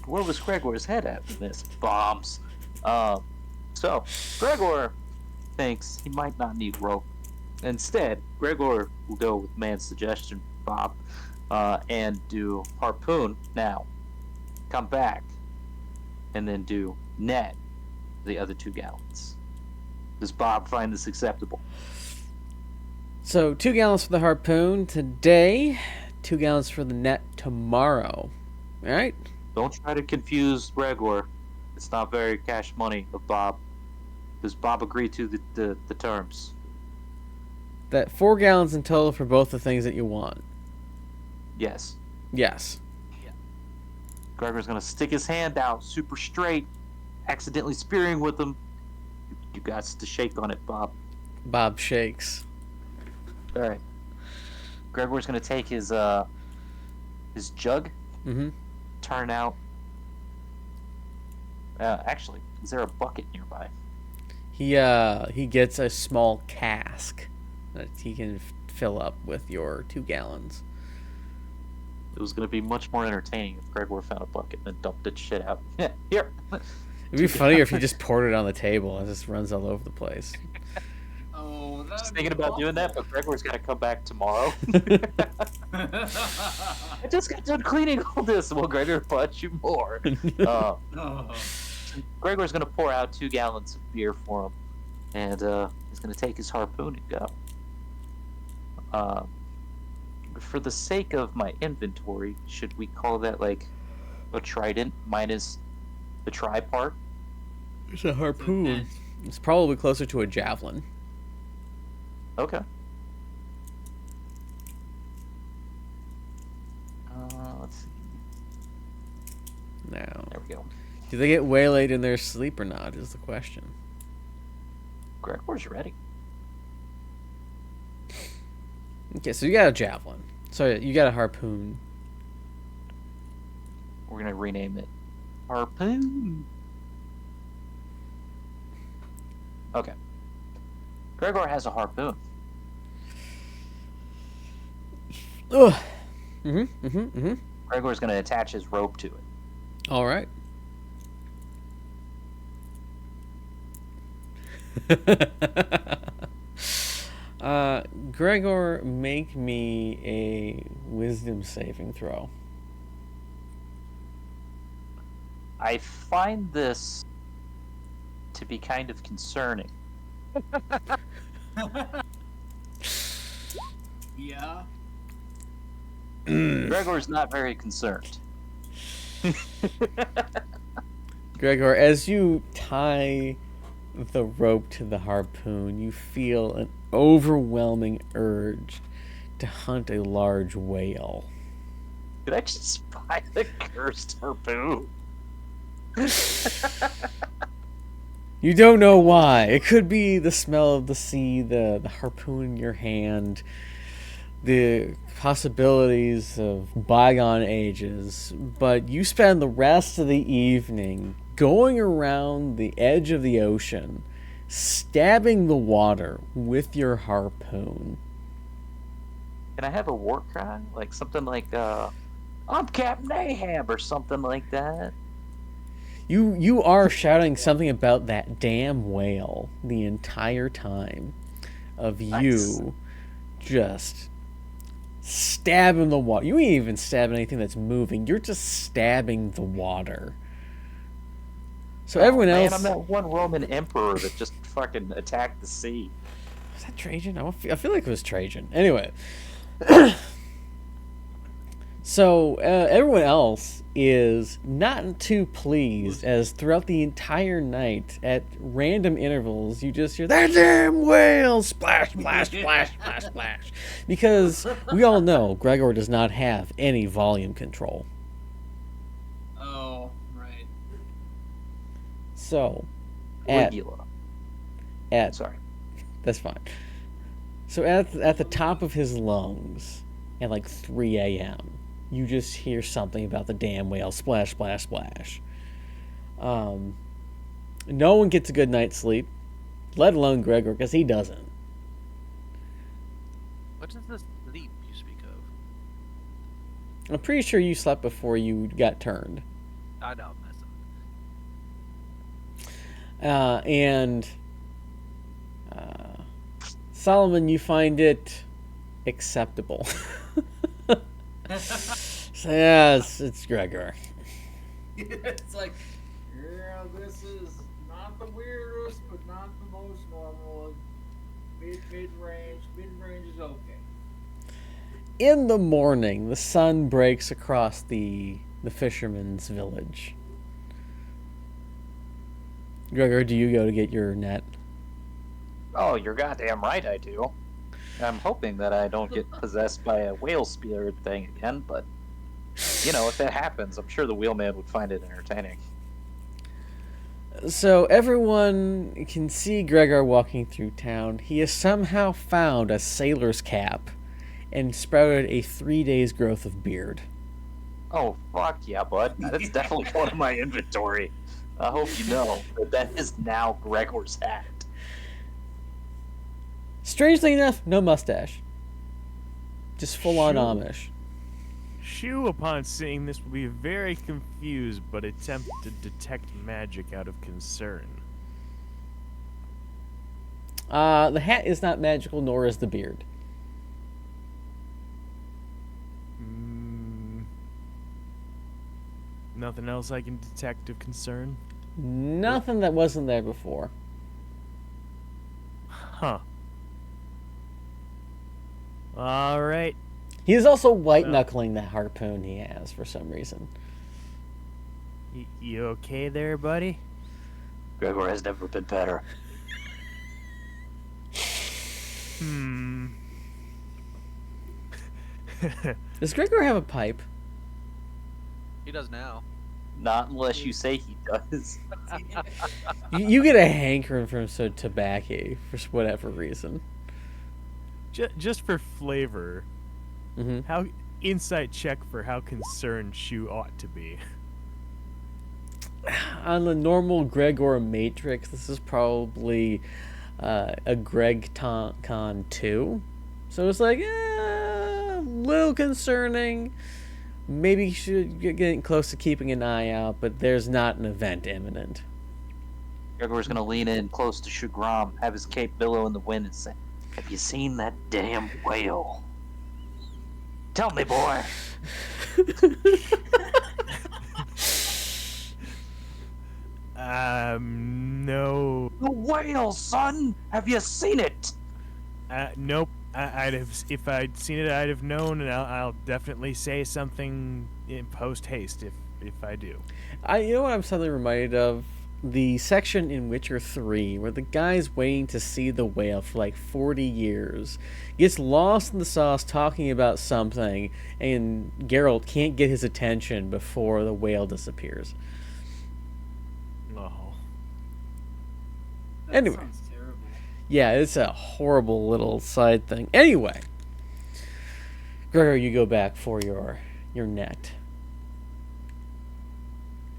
Speaker 1: where was Gregor's head at in this? Bombs. So, Gregor thinks he might not need rope. Instead, Gregor will go with man's suggestion, Bob, and do harpoon now. Come back, and then do net the other 2 gallons. Does Bob find this acceptable?
Speaker 3: So 2 gallons for the harpoon today, 2 gallons for the net tomorrow. All right?
Speaker 1: Don't try to confuse Gregor. It's not very cash money of Bob. Does Bob agree to the terms?
Speaker 3: That 4 gallons in total for both the things that you want.
Speaker 1: Yes.
Speaker 3: Yes.
Speaker 1: Gregor's gonna stick his hand out super straight, accidentally spearing with him. You got to shake on it, Bob.
Speaker 3: Bob shakes.
Speaker 1: All right. Gregor's gonna take his jug,
Speaker 3: Mm-hmm.
Speaker 1: turn out. Actually, is there a bucket nearby?
Speaker 3: He gets a small cask that he can fill up with your 2 gallons.
Speaker 1: It was gonna be much more entertaining if Gregor found a bucket and dumped that shit out. Here.
Speaker 3: It'd be funnier if you just poured it on the table and it just runs all over the place.
Speaker 5: Oh, that.
Speaker 1: Just thinking about doing that, but Gregor's gotta come back tomorrow. I just got done cleaning all this. Well, Gregor bought you more.
Speaker 5: Oh.
Speaker 1: Gregor's gonna pour out 2 gallons of beer for him, and he's gonna take his harpoon and go. For the sake of my inventory, should we call that like a trident minus the tri part?
Speaker 3: It's a harpoon. It's probably closer to a javelin.
Speaker 1: Okay. Let's see.
Speaker 3: Now,
Speaker 1: There we go.
Speaker 3: do they get waylaid in their sleep or not? Is the question.
Speaker 1: Gregor's ready.
Speaker 3: Okay, so you got a javelin. Sorry, you got a harpoon.
Speaker 1: We're gonna rename it Harpoon. Okay. Gregor has a harpoon.
Speaker 3: Ugh.
Speaker 1: Gregor's gonna attach his rope to it.
Speaker 3: All right. Gregor, make me a wisdom saving throw.
Speaker 1: I find this to be kind of concerning.
Speaker 5: Yeah.
Speaker 1: Gregor's not very concerned.
Speaker 3: Gregor, as you tie the rope to the harpoon, you feel an overwhelming urge to hunt a large whale.
Speaker 1: Could I just buy the cursed harpoon?
Speaker 3: You don't know why. It could be the smell of the sea, the harpoon in your hand, the possibilities of bygone ages, but you spend the rest of the evening going around the edge of the ocean, stabbing the water with your harpoon.
Speaker 1: Can I have a war cry? Like something like, I'm Captain Ahab or something like that?
Speaker 3: You are shouting something about that damn whale the entire time of
Speaker 1: Nice.
Speaker 3: you just stabbing the water. You ain't even stabbing anything that's moving. You're just stabbing the water. So everyone
Speaker 1: Man,
Speaker 3: else...
Speaker 1: I'm that one Roman emperor that just fucking attacked the sea.
Speaker 3: Was that Trajan? I feel like it was Trajan. Anyway. So, everyone else is not too pleased as throughout the entire night, at random intervals, you just hear, that damn whale! Splash, splash, splash, splash, splash. Because we all know Gregor does not have any volume control.
Speaker 5: Oh, right.
Speaker 3: So, at
Speaker 1: Caligula.
Speaker 3: At
Speaker 1: Sorry.
Speaker 3: that's fine. So at the top of his lungs, at like 3 a.m., you just hear something about the damn whale. Splash, splash, splash. No one gets a good night's sleep, let alone Gregor, because he doesn't.
Speaker 2: What is this sleep you speak of?
Speaker 3: I'm pretty sure you slept before you got turned.
Speaker 2: I know.
Speaker 3: And Solomon, you find it acceptable. So, yeah, it's Gregor.
Speaker 5: It's like, yeah, this is not the weirdest, but not the most normal. Mid range is okay.
Speaker 3: In the morning, the sun breaks across the fisherman's village. Gregor, do you go to get your net?
Speaker 1: Oh, you're goddamn right I do. I'm hoping that I don't get possessed by a whale spirit thing again, but, you know, if that happens, I'm sure the wheelman would find it entertaining.
Speaker 3: So everyone can see Gregor walking through town. He has somehow found a sailor's cap and sprouted a 3 days growth of beard.
Speaker 1: Oh, fuck yeah, bud. That's definitely going to my inventory. I hope you know that is now Gregor's hat.
Speaker 3: Strangely enough, no mustache. Just full-on
Speaker 4: Sure.
Speaker 3: Amish.
Speaker 4: Shu, upon seeing this, will be very confused, but attempt to detect magic out of concern.
Speaker 3: The hat is not magical, nor is the beard.
Speaker 4: Nothing else I can detect of concern?
Speaker 3: Nothing that wasn't there before.
Speaker 4: Huh. Alright.
Speaker 3: He is also white-knuckling that harpoon he has for some reason.
Speaker 4: You okay there, buddy?
Speaker 1: Gregor has never been better.
Speaker 3: Does Gregor have a pipe?
Speaker 2: He does now.
Speaker 1: Not unless you say he does.
Speaker 3: You get a hankering from some tobacco for whatever reason.
Speaker 4: Just for flavor,
Speaker 3: Mm-hmm.
Speaker 4: how insight check for how concerned Shu ought to be.
Speaker 3: On the normal Gregor matrix, this is probably a Greg Con 2. So it's like, a little concerning. Maybe you should get getting close to keeping an eye out, but there's not an event imminent.
Speaker 1: Gregor's gonna lean in close to Shugram, have his cape billow in the wind, and say, "Have you seen that damn whale? Tell me, boy."
Speaker 4: No.
Speaker 1: The whale, son! Have you seen it?
Speaker 4: Nope. I'd have, if I'd seen it, I'd have known, and I'll definitely say something in post haste if I do.
Speaker 3: You know what I'm suddenly reminded of? The section in Witcher 3 where the guy's waiting to see the whale for like 40 years, gets lost in the sauce talking about something, and Geralt can't get his attention before the whale disappears.
Speaker 4: Oh.
Speaker 5: That
Speaker 3: Anyway.
Speaker 5: sounds terrible.
Speaker 3: Yeah, it's a horrible little side thing. Anyway, Gregor, you go back for your net.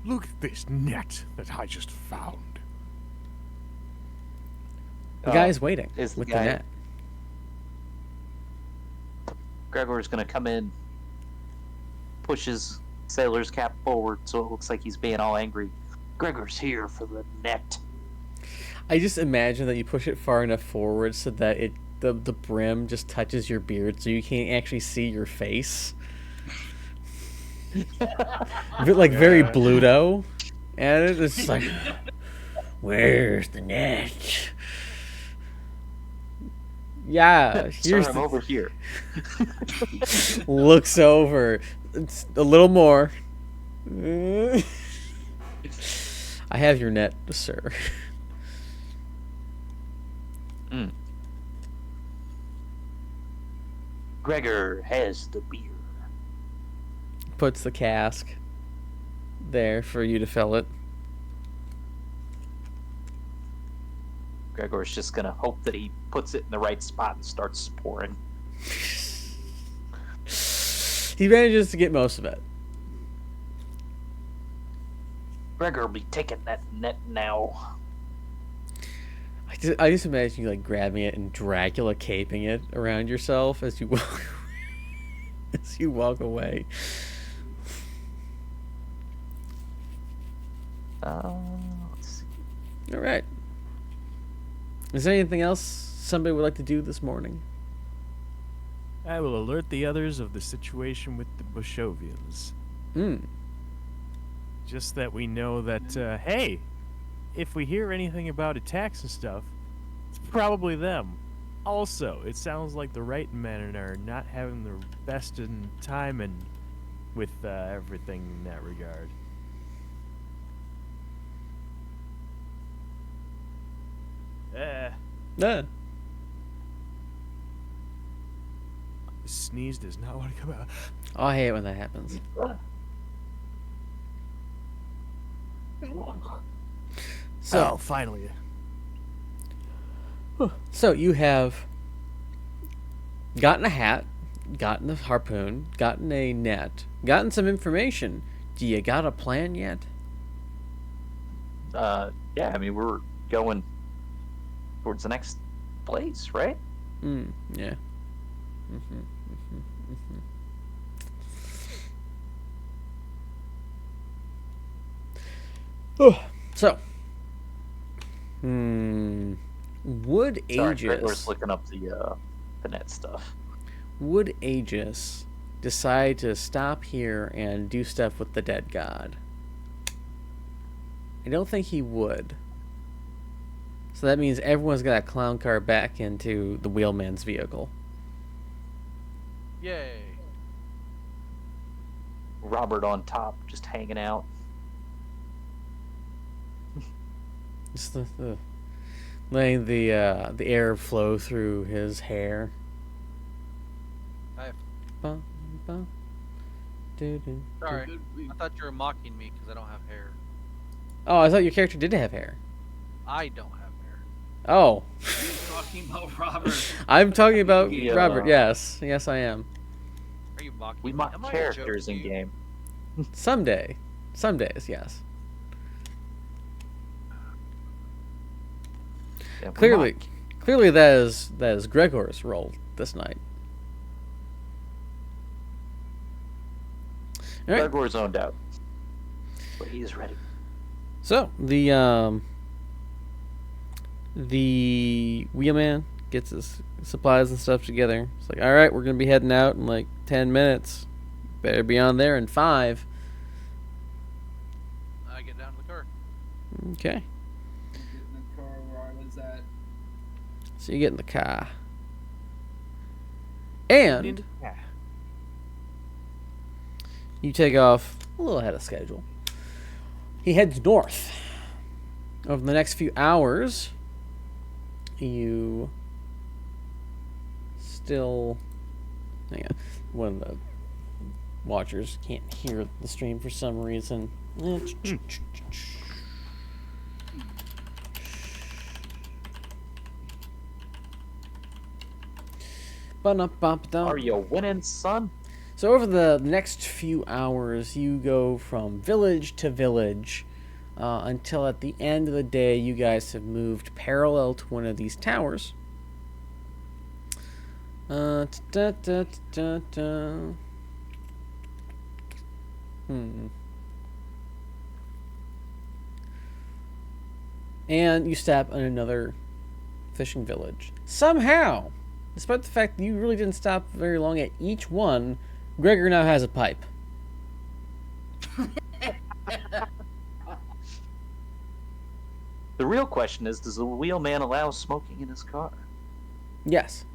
Speaker 7: Look at this net that I just found.
Speaker 3: The guy's waiting
Speaker 1: is the
Speaker 3: with
Speaker 1: guy-
Speaker 3: the net.
Speaker 1: Gregor's gonna come in, push his sailor's cap forward so it looks like he's being all angry. Gregor's here for the net.
Speaker 3: I just imagine that you push it far enough forward so that the brim just touches your beard so you can't actually see your face. Like very Bluto. And it's just like, where's the net? Yeah,
Speaker 1: Sir,
Speaker 3: here's
Speaker 1: I'm over here.
Speaker 3: looks over. It's a little more. I have your net, sir.
Speaker 1: Gregor has the beer.
Speaker 3: Puts the cask there for you to fill it.
Speaker 1: Gregor's just gonna hope that he puts it in the right spot and starts pouring.
Speaker 3: He manages to get most of it.
Speaker 1: Gregor will be taking that net now.
Speaker 3: I just imagine you like grabbing it and Dracula caping it around yourself as you walk, as you walk away.
Speaker 1: Let's see.
Speaker 3: All right. Is there anything else somebody would like to do this morning?
Speaker 4: I will alert the others of the situation with the Bushovians.
Speaker 3: Hmm.
Speaker 4: Just that we know that, hey, if we hear anything about attacks and stuff, it's probably them. Also, it sounds like the right men are not having the best in time and with everything in that regard.
Speaker 3: Ah.
Speaker 4: The sneeze does not want to come out.
Speaker 3: Oh, I hate it when that happens. So,
Speaker 4: Oh, finally.
Speaker 3: so you have gotten a hat, gotten a harpoon, gotten a net, gotten some information. Do you got a plan yet?
Speaker 1: Yeah, I mean, we're going towards the next place, right?
Speaker 3: Yeah. Oh, so. Would
Speaker 1: Sorry,
Speaker 3: Aegis
Speaker 1: Gregor's looking up the net stuff.
Speaker 3: would Aegis decide to stop here and do stuff with the dead god? I don't think he would. So that means everyone's got a clown car back into the wheelman's vehicle.
Speaker 2: Yay.
Speaker 1: Robert on top, just hanging out.
Speaker 3: Just letting the air flow through his hair.
Speaker 2: I-
Speaker 3: Bum, bum, doo-doo.
Speaker 2: Sorry,
Speaker 5: Good, we-
Speaker 2: I thought you were mocking me because I don't have hair.
Speaker 3: Oh, I thought your character did have hair.
Speaker 2: I don't have hair.
Speaker 3: Oh,
Speaker 5: You're talking about Robert.
Speaker 3: I'm talking about
Speaker 1: Yeah.
Speaker 3: Robert. Yes, yes, I am.
Speaker 2: Are you mocking
Speaker 1: We
Speaker 2: me?
Speaker 1: mock
Speaker 2: Am I a
Speaker 1: characters
Speaker 2: joke
Speaker 1: in
Speaker 2: to you?
Speaker 1: game.
Speaker 3: Someday, some days, yes.
Speaker 1: Yeah, we
Speaker 3: Clearly,
Speaker 1: mock.
Speaker 3: clearly that is Gregor's role this night. All right.
Speaker 1: Gregor's zoned out, but he's ready.
Speaker 3: So the wheelman gets his supplies and stuff together. It's like, all right, we're gonna be heading out in like 10 minutes. Better be on there in 5.
Speaker 2: I get down to the car.
Speaker 3: Okay.
Speaker 5: Get in the car where I was at.
Speaker 3: So you get in the car, and you take off a little ahead of schedule. He heads north. Over the next few hours, you still... Hang on. One of the watchers can't hear the stream for some reason.
Speaker 1: Are you winning, son?
Speaker 3: So over the next few hours, you go from village to village until at the end of the day, you guys have moved parallel to one of these towers. And you stop in another fishing village. Somehow, despite the fact that you really didn't stop very long at each one, Gregor now has a pipe.
Speaker 1: The real question is, does the wheelman allow smoking in his car?
Speaker 3: Yes.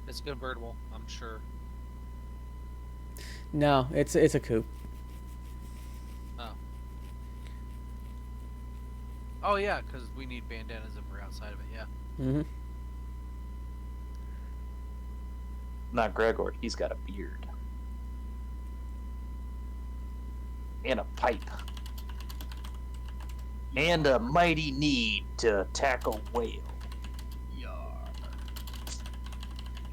Speaker 2: It's convertible, I'm sure.
Speaker 3: No, it's a coupe.
Speaker 2: Oh. Oh yeah, because we need bandanas if we're outside of it. Yeah.
Speaker 3: Mm-hmm.
Speaker 1: Not Gregor. He's got a beard. And a pipe. and a mighty need to tackle whale.
Speaker 5: Yar.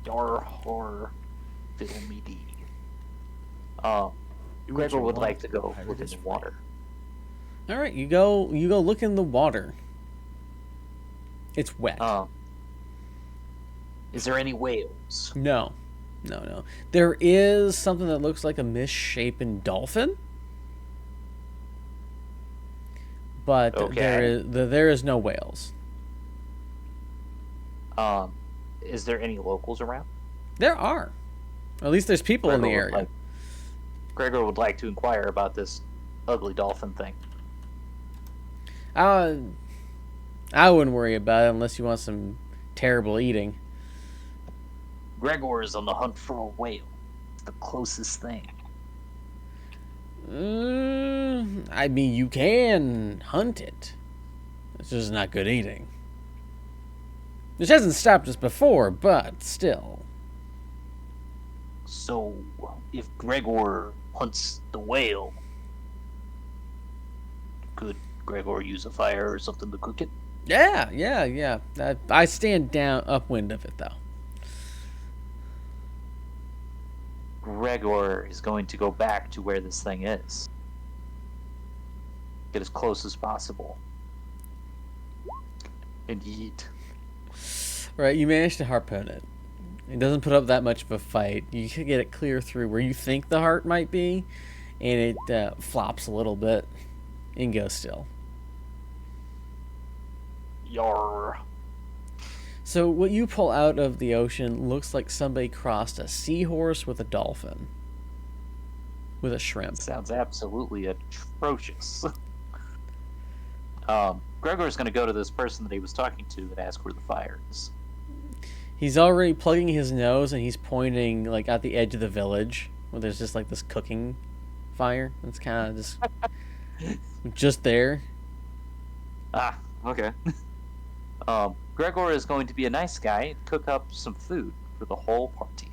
Speaker 1: Yar horror, fiddle me dee.
Speaker 4: Do what
Speaker 1: Gregor
Speaker 4: you
Speaker 1: would
Speaker 4: want,
Speaker 1: like to go
Speaker 4: pirate
Speaker 1: look in
Speaker 4: is
Speaker 1: the
Speaker 4: free.
Speaker 1: water.
Speaker 3: All right, you go look in the water. It's wet.
Speaker 1: Is there any whales?
Speaker 3: No. There is something that looks like a misshapen dolphin, but
Speaker 1: Okay.
Speaker 3: there is no whales.
Speaker 1: Is there any locals around?
Speaker 3: There are. At least there's people in the
Speaker 1: Gregor would
Speaker 3: area.
Speaker 1: Gregor would like to inquire about this ugly dolphin thing.
Speaker 3: I wouldn't worry about it unless you want some terrible eating.
Speaker 1: Gregor is on the hunt for a whale. It's the closest thing.
Speaker 3: I mean, you can hunt it. It's just not good eating. Which hasn't stopped us before, but still.
Speaker 1: So, if Gregor hunts the whale, could Gregor use a fire or something to cook it?
Speaker 3: Yeah. I stand down upwind of it, though.
Speaker 1: Gregor is going to go back to where this thing is. Get as close as possible. And eat.
Speaker 3: Right, you manage to harpoon it. It doesn't put up that much of a fight. You can get it clear through where you think the heart might be, and it flops a little bit and goes still.
Speaker 1: Yarr.
Speaker 3: So what you pull out of the ocean looks like somebody crossed a seahorse with a dolphin. With a shrimp.
Speaker 1: Sounds absolutely atrocious. Gregor's going to go to this person that he was talking to and ask where the fire is.
Speaker 3: He's already plugging his nose and he's pointing like at the edge of the village where there's just like this cooking fire. It's kind of just there.
Speaker 1: Ah, okay. Gregor is going to be a nice guy and cook up some food for the whole party.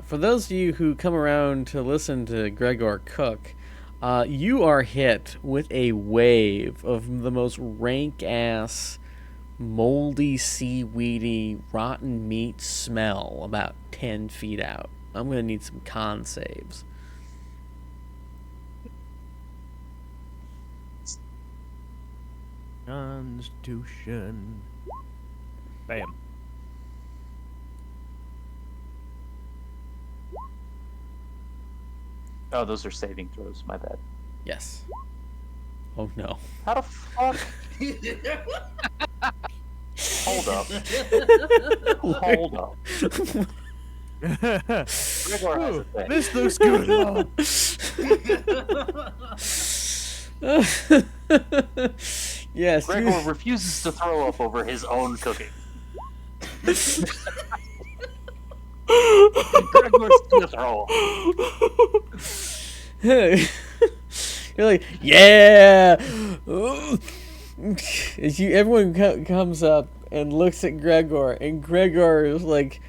Speaker 3: For those of you who come around to listen to Gregor cook, you are hit with a wave of the most rank-ass, moldy, seaweedy, rotten meat smell about 10 feet out. I'm going to need some con saves.
Speaker 4: Constitution. Bam.
Speaker 1: Oh, those are saving throws. My bad.
Speaker 3: Yes. Oh no.
Speaker 1: How the fuck? Hold up. Hold up. Gregor has a thing.
Speaker 4: This looks good.
Speaker 3: Yes.
Speaker 1: Gregor refuses to throw up over his own cooking. Gregor's gonna throw up.
Speaker 3: You're like, yeah. As everyone comes up and looks at Gregor, and Gregor is like,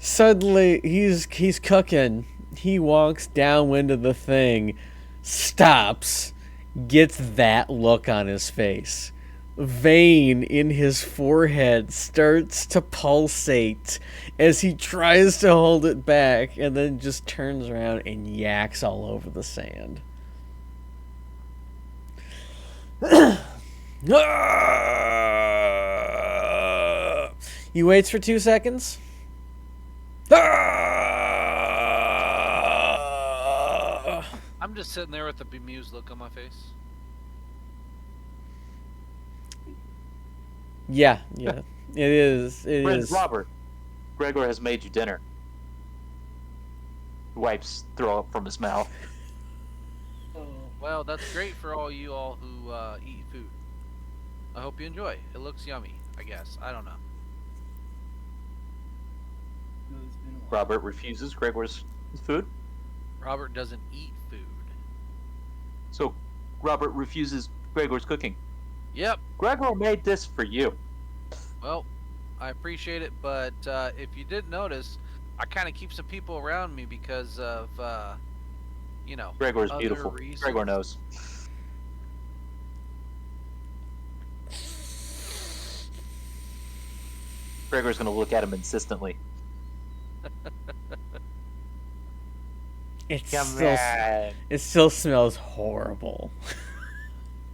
Speaker 3: suddenly he's cooking. He walks downwind of the thing, stops, gets that look on his face. Vein in his forehead starts to pulsate as he tries to hold it back, and then just turns around and yaks all over the sand. He waits for 2 seconds.
Speaker 2: I'm just sitting there with a bemused look on my face.
Speaker 3: Yeah. It is. It
Speaker 1: Friend
Speaker 3: is.
Speaker 1: Robert, Gregor has made you dinner. Wipes throw up from his mouth.
Speaker 2: Well, that's great for all you all who eat food. I hope you enjoy. It looks yummy, I guess. I don't know.
Speaker 5: It's been a while.
Speaker 1: Robert refuses Gregor's food.
Speaker 2: Robert doesn't eat food.
Speaker 1: So Robert refuses Gregor's cooking.
Speaker 2: Yep.
Speaker 1: Gregor made this for you.
Speaker 2: Well, I appreciate it, but if you did notice, I kind of keep some people around me because of,
Speaker 1: Gregor's
Speaker 2: other
Speaker 1: beautiful.
Speaker 2: reasons.
Speaker 1: Gregor knows. Gregor's gonna look at him insistently.
Speaker 3: It
Speaker 1: Come
Speaker 3: still,
Speaker 1: on.
Speaker 3: it still smells horrible.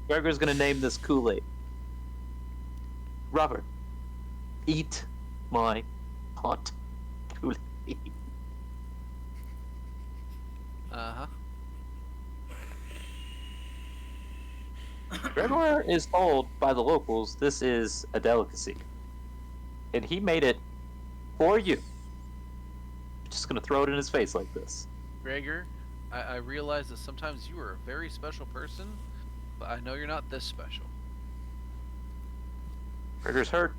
Speaker 1: Gregor's gonna name this Kool-Aid. Robert, eat my hot Kool-Aid.
Speaker 2: Uh-huh.
Speaker 1: Gregor is told by the locals this is a delicacy. And he made it for you. Just gonna throw it in his face like this.
Speaker 2: Gregor, I realize that sometimes you are a very special person, but I know you're not this special.
Speaker 1: Gregor's hurt.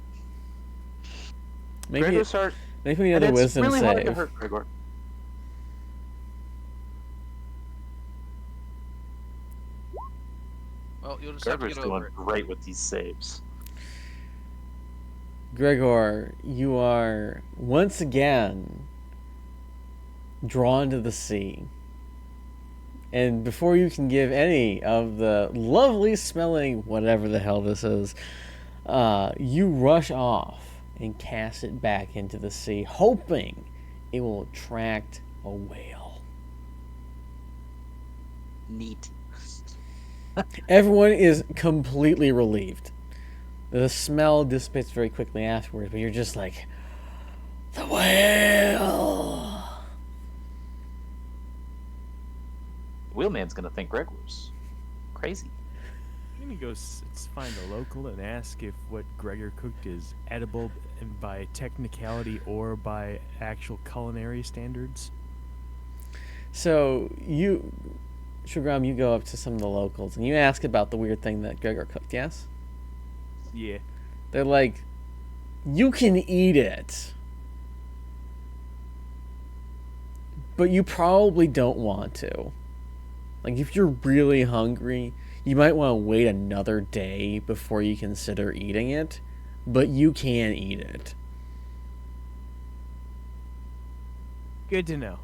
Speaker 3: Maybe,
Speaker 1: Gregor's hurt.
Speaker 3: maybe
Speaker 1: And
Speaker 3: another
Speaker 1: it's
Speaker 3: wisdom
Speaker 1: really hard to
Speaker 3: save.
Speaker 1: hurt Gregor.
Speaker 2: Well, you'll just have to
Speaker 1: Gregor's
Speaker 2: get
Speaker 1: doing
Speaker 2: over it.
Speaker 1: great with these saves.
Speaker 3: Gregor, you are once again drawn to the sea. And before you can give any of the lovely smelling whatever the hell this is, you rush off and cast it back into the sea, hoping it will attract a whale.
Speaker 1: Neat.
Speaker 3: Everyone is completely relieved. The smell dissipates very quickly afterwards, but you're just like, the whale!
Speaker 1: Wheelman's gonna think Gregor's crazy.
Speaker 4: I'm gonna go find a local and ask if what Gregor cooked is edible by technicality or by actual culinary standards.
Speaker 3: So you, Shagram, you go up to some of the locals and you ask about the weird thing that Gregor cooked, yes?
Speaker 4: Yeah.
Speaker 3: They're like, you can eat it, but you probably don't want to. Like, if you're really hungry, you might want to wait another day before you consider eating it, but you can eat it.
Speaker 4: Good to know.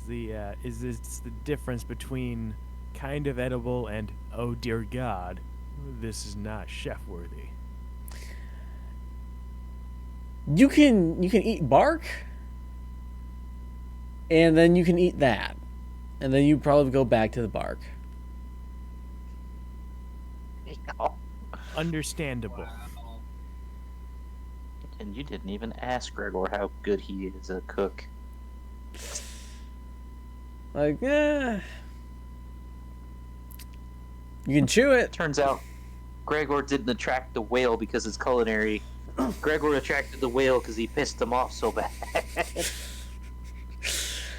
Speaker 4: Is this the difference between kind of edible and oh dear God, this is not chef worthy?
Speaker 3: You can eat bark, and then you can eat that, and then you probably go back to the bark.
Speaker 4: Understandable.
Speaker 5: Wow.
Speaker 1: And you didn't even ask Gregor how good he is a cook.
Speaker 3: Like, you can chew it.
Speaker 1: Turns out Gregor didn't attract the whale because it's culinary. Gregor attracted the whale because he pissed him off so bad.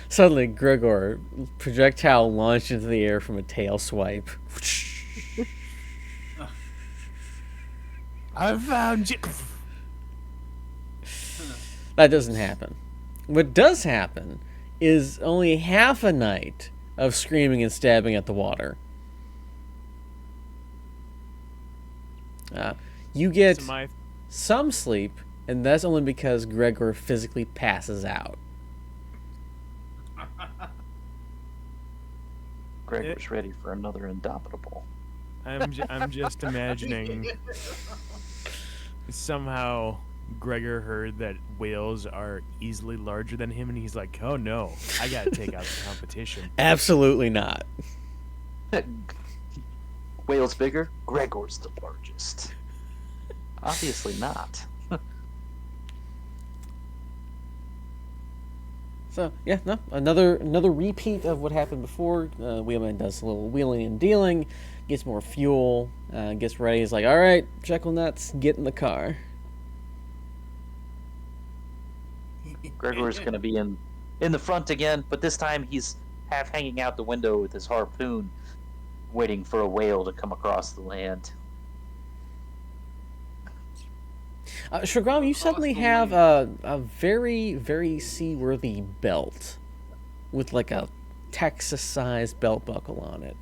Speaker 3: Suddenly, Gregor, projectile launched into the air from a tail swipe.
Speaker 4: I found you.
Speaker 3: That doesn't happen. What does happen is only half a night of screaming and stabbing at the water. You get
Speaker 4: So my
Speaker 3: some sleep, and that's only because Gregor physically passes out.
Speaker 1: Gregor's ready for another Indomitable.
Speaker 4: I'm just imagining somehow Gregor heard that whales are easily larger than him, and he's like, "Oh no, I gotta take out the competition."
Speaker 3: Absolutely not.
Speaker 1: Whale's bigger? Gregor's the largest. Obviously not.
Speaker 3: So yeah, no, another repeat of what happened before. Wheelman does a little wheeling and dealing, gets more fuel, gets ready. He's like, "All right, Jekyll Nuts, get in the car."
Speaker 1: Gregor's gonna be in the front again, but this time he's half hanging out the window with his harpoon, waiting for a whale to come across the land.
Speaker 3: Shagram, you suddenly have a very, very seaworthy belt with like a Texas-sized belt buckle on it.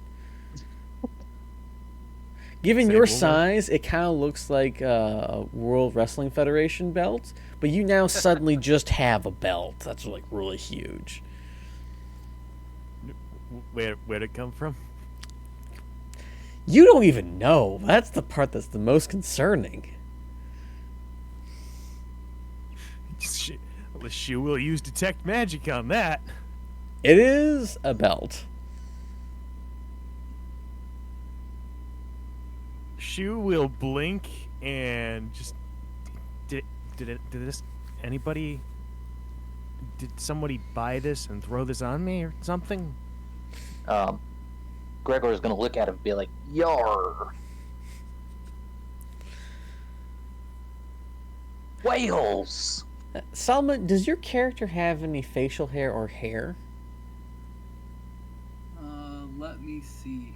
Speaker 3: Given
Speaker 4: Say
Speaker 3: your
Speaker 4: more.
Speaker 3: size, it kind of looks like a World Wrestling Federation belt, but you now suddenly just have a belt that's like really huge.
Speaker 4: Where'd it come from?
Speaker 3: You don't even know. That's the part that's the most concerning.
Speaker 4: The shoe will use detect magic on that.
Speaker 3: It is a belt.
Speaker 4: Shoe will blink and just did this anybody did somebody buy this and throw this on me or something?
Speaker 1: Gregor is gonna look at him and be like, "Yar, whales."
Speaker 3: Salma, does your character have any facial hair or hair?
Speaker 5: Let me see.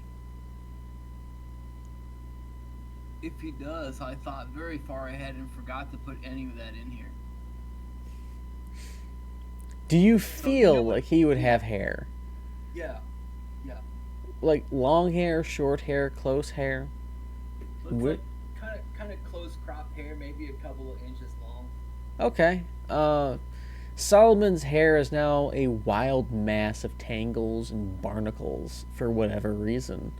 Speaker 5: If he does, I thought very far ahead and forgot to put any of that in here.
Speaker 3: Do you feel
Speaker 5: know
Speaker 3: like he would have hair?
Speaker 5: Yeah.
Speaker 3: Like long hair, short hair, close hair?
Speaker 5: Looks like kind of close crop hair, maybe a couple of inches long.
Speaker 3: Okay. Solomon's hair is now a wild mass of tangles and barnacles for whatever reason.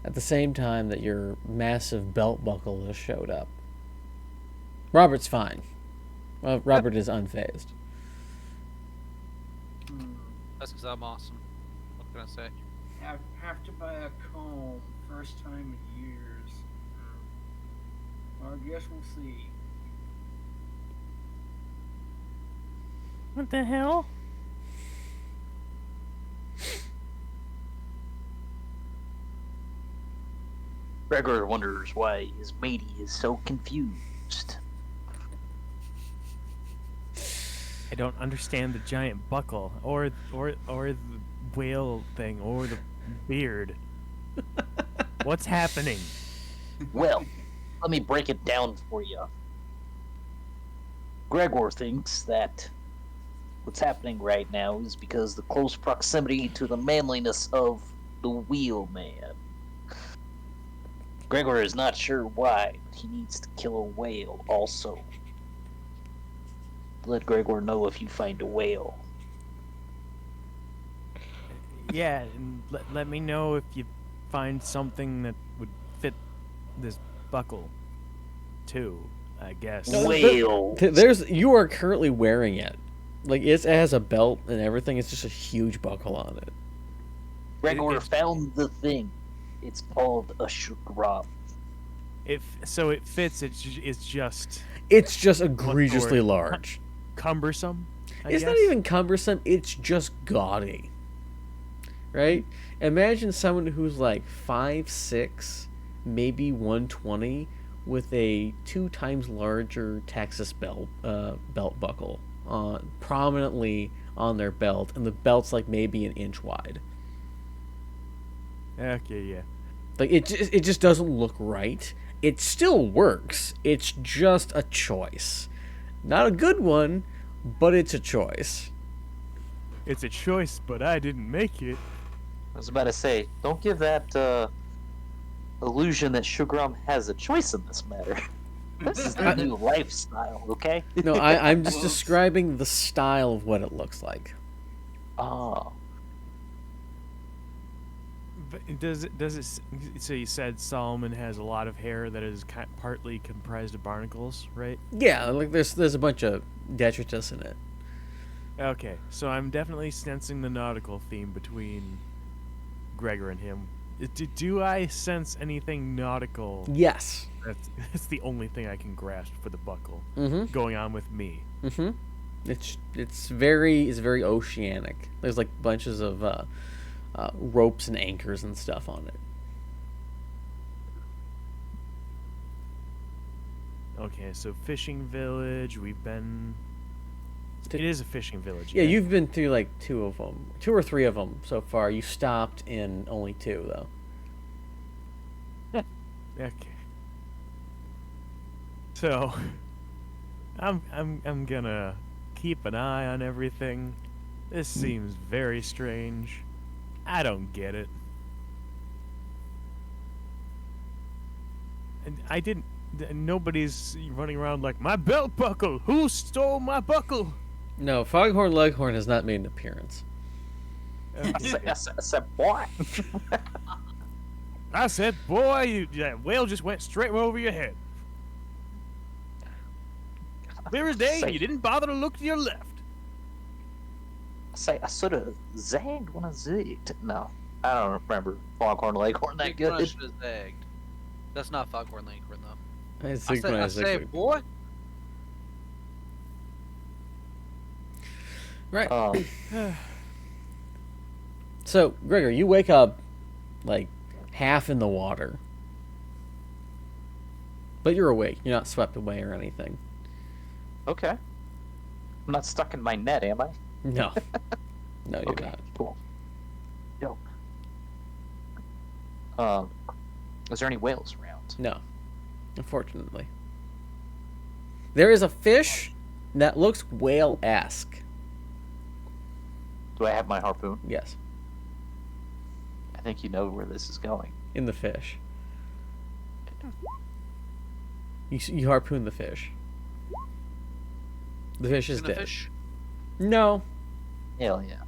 Speaker 3: At the same time that your massive belt buckle has showed up. Robert's fine. Well, Robert is unfazed.
Speaker 2: That's because I'm awesome. What can I say?
Speaker 5: Have to buy a comb. First time in years. I guess we'll see.
Speaker 4: What the hell?
Speaker 1: Gregor wonders why his matey is so confused.
Speaker 4: I don't understand the giant buckle or the whale thing or the beard. What's happening?
Speaker 1: Well, let me break it down for you. Gregor thinks that what's happening right now is because the close proximity to the manliness of the wheelman. Gregor is not sure why, but he needs to kill a whale also. Let Gregor know if you find a whale.
Speaker 4: Yeah, and let me know if you find something that would fit this buckle, too, I guess.
Speaker 3: No,
Speaker 1: Whale.
Speaker 3: You are currently wearing it. Like, it has a belt and everything. It's just a huge buckle on it.
Speaker 1: Gregor found the thing. It's called a shukra.
Speaker 4: So it fits. It's just
Speaker 3: It's just egregiously large.
Speaker 4: cumbersome.
Speaker 3: It's not even cumbersome. It's just gaudy. Right? Imagine someone who's like 5'6", maybe 120, with a 2 times larger Texas belt buckle prominently on their belt, and the belt's like maybe an inch wide.
Speaker 4: Okay, yeah.
Speaker 3: Like it just doesn't look right. It still works. It's just a choice. Not a good one, but it's a choice.
Speaker 4: It's a choice, but I didn't make it.
Speaker 1: I was about to say, don't give that illusion that Shugram has a choice in this matter. This is the new lifestyle, okay?
Speaker 3: No, I'm just describing the style of what it looks like.
Speaker 1: Ah.
Speaker 4: But does it? So you said Solomon has a lot of hair that is partly comprised of barnacles, right?
Speaker 3: Yeah, like there's a bunch of detritus in it.
Speaker 4: Okay, so I'm definitely sensing the nautical theme between Gregor and him. Do I sense anything nautical?
Speaker 3: Yes.
Speaker 4: That's the only thing I can grasp for the buckle
Speaker 3: Mm-hmm.
Speaker 4: on with me.
Speaker 3: Mm-hmm. It's very oceanic. There's like bunches of ropes and anchors and stuff on it.
Speaker 4: Okay, so fishing village. We've been. It is a fishing village.
Speaker 3: Yeah, you've been through like 2 or 3 of them so far. You stopped in only 2 though.
Speaker 4: Okay. So, I'm gonna keep an eye on everything. This seems very strange. I don't get it. And I didn't. Nobody's running around like, my belt buckle. Who stole my buckle?
Speaker 3: No, Foghorn Leghorn has not made an appearance.
Speaker 1: I said what?
Speaker 4: I said, boy, that whale just went straight over your head. Clear as day,
Speaker 1: Say-
Speaker 4: you didn't bother to look to your left.
Speaker 1: Say, I sort of zagged when I zigged. No, I don't remember Foghorn Leghorn that
Speaker 2: Big
Speaker 1: good.
Speaker 2: Crunch is zagged. That's not Foghorn Leghorn though.
Speaker 3: It's
Speaker 2: I
Speaker 3: like
Speaker 2: said,
Speaker 3: when
Speaker 2: I
Speaker 3: was
Speaker 2: say,
Speaker 3: like-
Speaker 2: boy.
Speaker 3: Right. So, Gregor, you wake up like half in the water. But you're awake. You're not swept away or anything.
Speaker 1: Okay. I'm not stuck in my net, am I?
Speaker 3: No. No, you're
Speaker 1: Okay,
Speaker 3: not.
Speaker 1: cool. Yo. Is there any whales around?
Speaker 3: No. Unfortunately. There is a fish that looks whale-esque.
Speaker 1: Do I have my harpoon?
Speaker 3: Yes.
Speaker 1: I think you know where this is going.
Speaker 3: In the fish. You harpoon the fish. The fish is
Speaker 2: In the
Speaker 3: dead.
Speaker 2: fish.
Speaker 3: No.
Speaker 1: Hell yeah.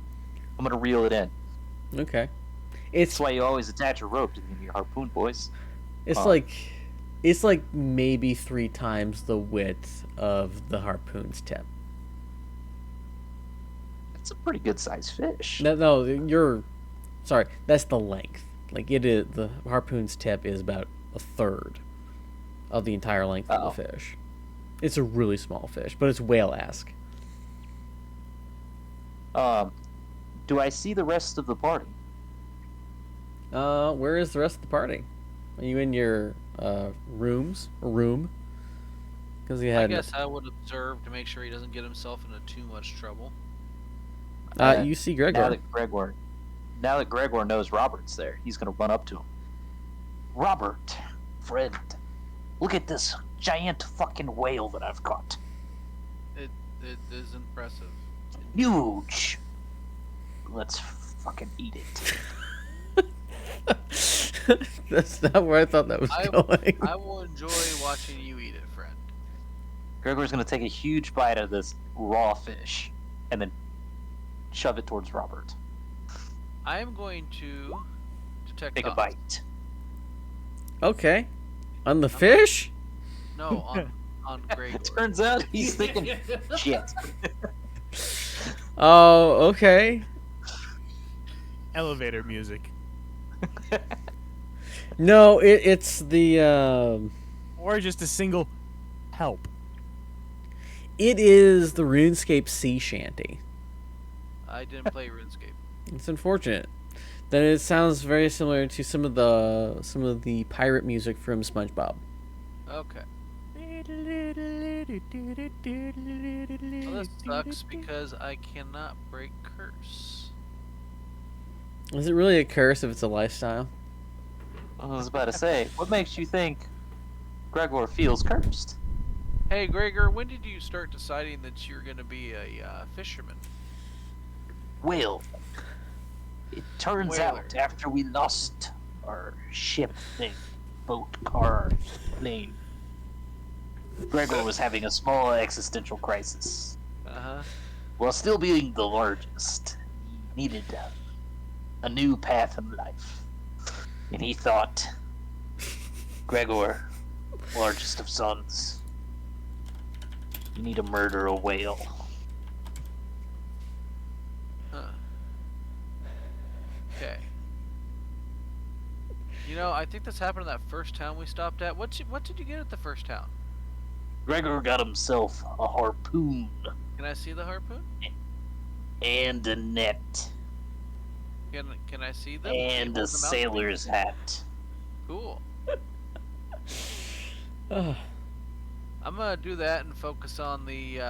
Speaker 1: I'm gonna reel it in.
Speaker 3: Okay.
Speaker 1: That's
Speaker 3: It's
Speaker 1: why you always attach a rope to your harpoon, boys.
Speaker 3: it's
Speaker 1: Huh.
Speaker 3: like maybe 3 times the width of the harpoon's tip.
Speaker 1: It's a pretty good sized fish.
Speaker 3: No, you're sorry. That's the length. Like it is, the harpoon's tip is about a third of the entire length of the fish. It's a really small fish, but it's whale-esque.
Speaker 1: Do I see the rest of the party?
Speaker 3: Where is the rest of the party? Are you in your room? Because you
Speaker 2: I
Speaker 3: had.
Speaker 2: guess I would observe to make sure he doesn't get himself into too much trouble.
Speaker 3: You see Gregor.
Speaker 1: Now that Gregor knows Robert's there, he's gonna run up to him. Robert, friend, look at this giant fucking whale that I've caught.
Speaker 2: It is impressive.
Speaker 1: Huge. Let's fucking eat it.
Speaker 3: That's not where I thought that was going.
Speaker 2: I will enjoy watching you eat it, friend.
Speaker 1: Gregor's gonna take a huge bite of this raw fish and then shove it towards Robert.
Speaker 2: I am going to detect.
Speaker 1: Take a
Speaker 2: thoughts.
Speaker 1: bite.
Speaker 3: Okay. On the fish?
Speaker 2: No, on Gregor.
Speaker 1: Turns out he's thinking shit.
Speaker 3: Oh, okay.
Speaker 4: Elevator music.
Speaker 3: No, it's the
Speaker 4: Or just a single help.
Speaker 3: it is the RuneScape sea shanty.
Speaker 2: I didn't play RuneScape.
Speaker 3: It's unfortunate. Then it sounds very similar to some of the pirate music from SpongeBob.
Speaker 2: Okay. Well, this sucks because I cannot break curse.
Speaker 3: Is it really a curse if it's a lifestyle?
Speaker 1: I was about to say, what makes you think Gregor feels cursed?
Speaker 2: Hey, Gregor, when did you start deciding that you're going to be a fisherman?
Speaker 1: Well, it turns
Speaker 2: Whaler.
Speaker 1: out after we lost our ship thing, boat, car, plane, Gregor was having a small existential crisis.
Speaker 2: Uh-huh.
Speaker 1: While still being the largest, he needed a new path in life. And he thought, Gregor, largest of sons, you need to murder a whale.
Speaker 2: Huh. Okay. You know, I think this happened in that first town we stopped at. What did you get at the first town?
Speaker 1: Gregor got himself a harpoon
Speaker 2: Can I see the harpoon?
Speaker 1: and a net
Speaker 2: Can I see them?
Speaker 1: and
Speaker 2: Can you
Speaker 1: a
Speaker 2: hold them out?
Speaker 1: sailor's hat.
Speaker 2: Cool.
Speaker 3: Ugh.
Speaker 2: I'm gonna do that and focus on the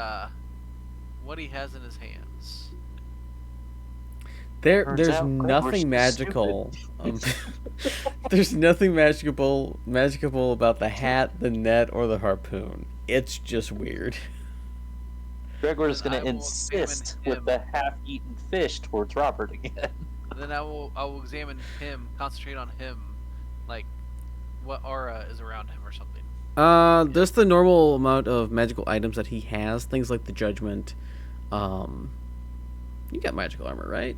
Speaker 2: what he has in his hands.
Speaker 3: There's
Speaker 1: Turns out Gregor's
Speaker 3: nothing magical. There's nothing magical about the hat, the net, or the harpoon. It's just weird.
Speaker 1: Gregor's
Speaker 2: Then
Speaker 1: gonna
Speaker 2: I will
Speaker 1: insist
Speaker 2: examine
Speaker 1: with
Speaker 2: him.
Speaker 1: the half-eaten fish towards Robert again.
Speaker 2: Then I will examine him, concentrate on him, like what aura is around him or something.
Speaker 3: There's the normal amount of magical items that he has. Things like the judgment. You got magical armor, right?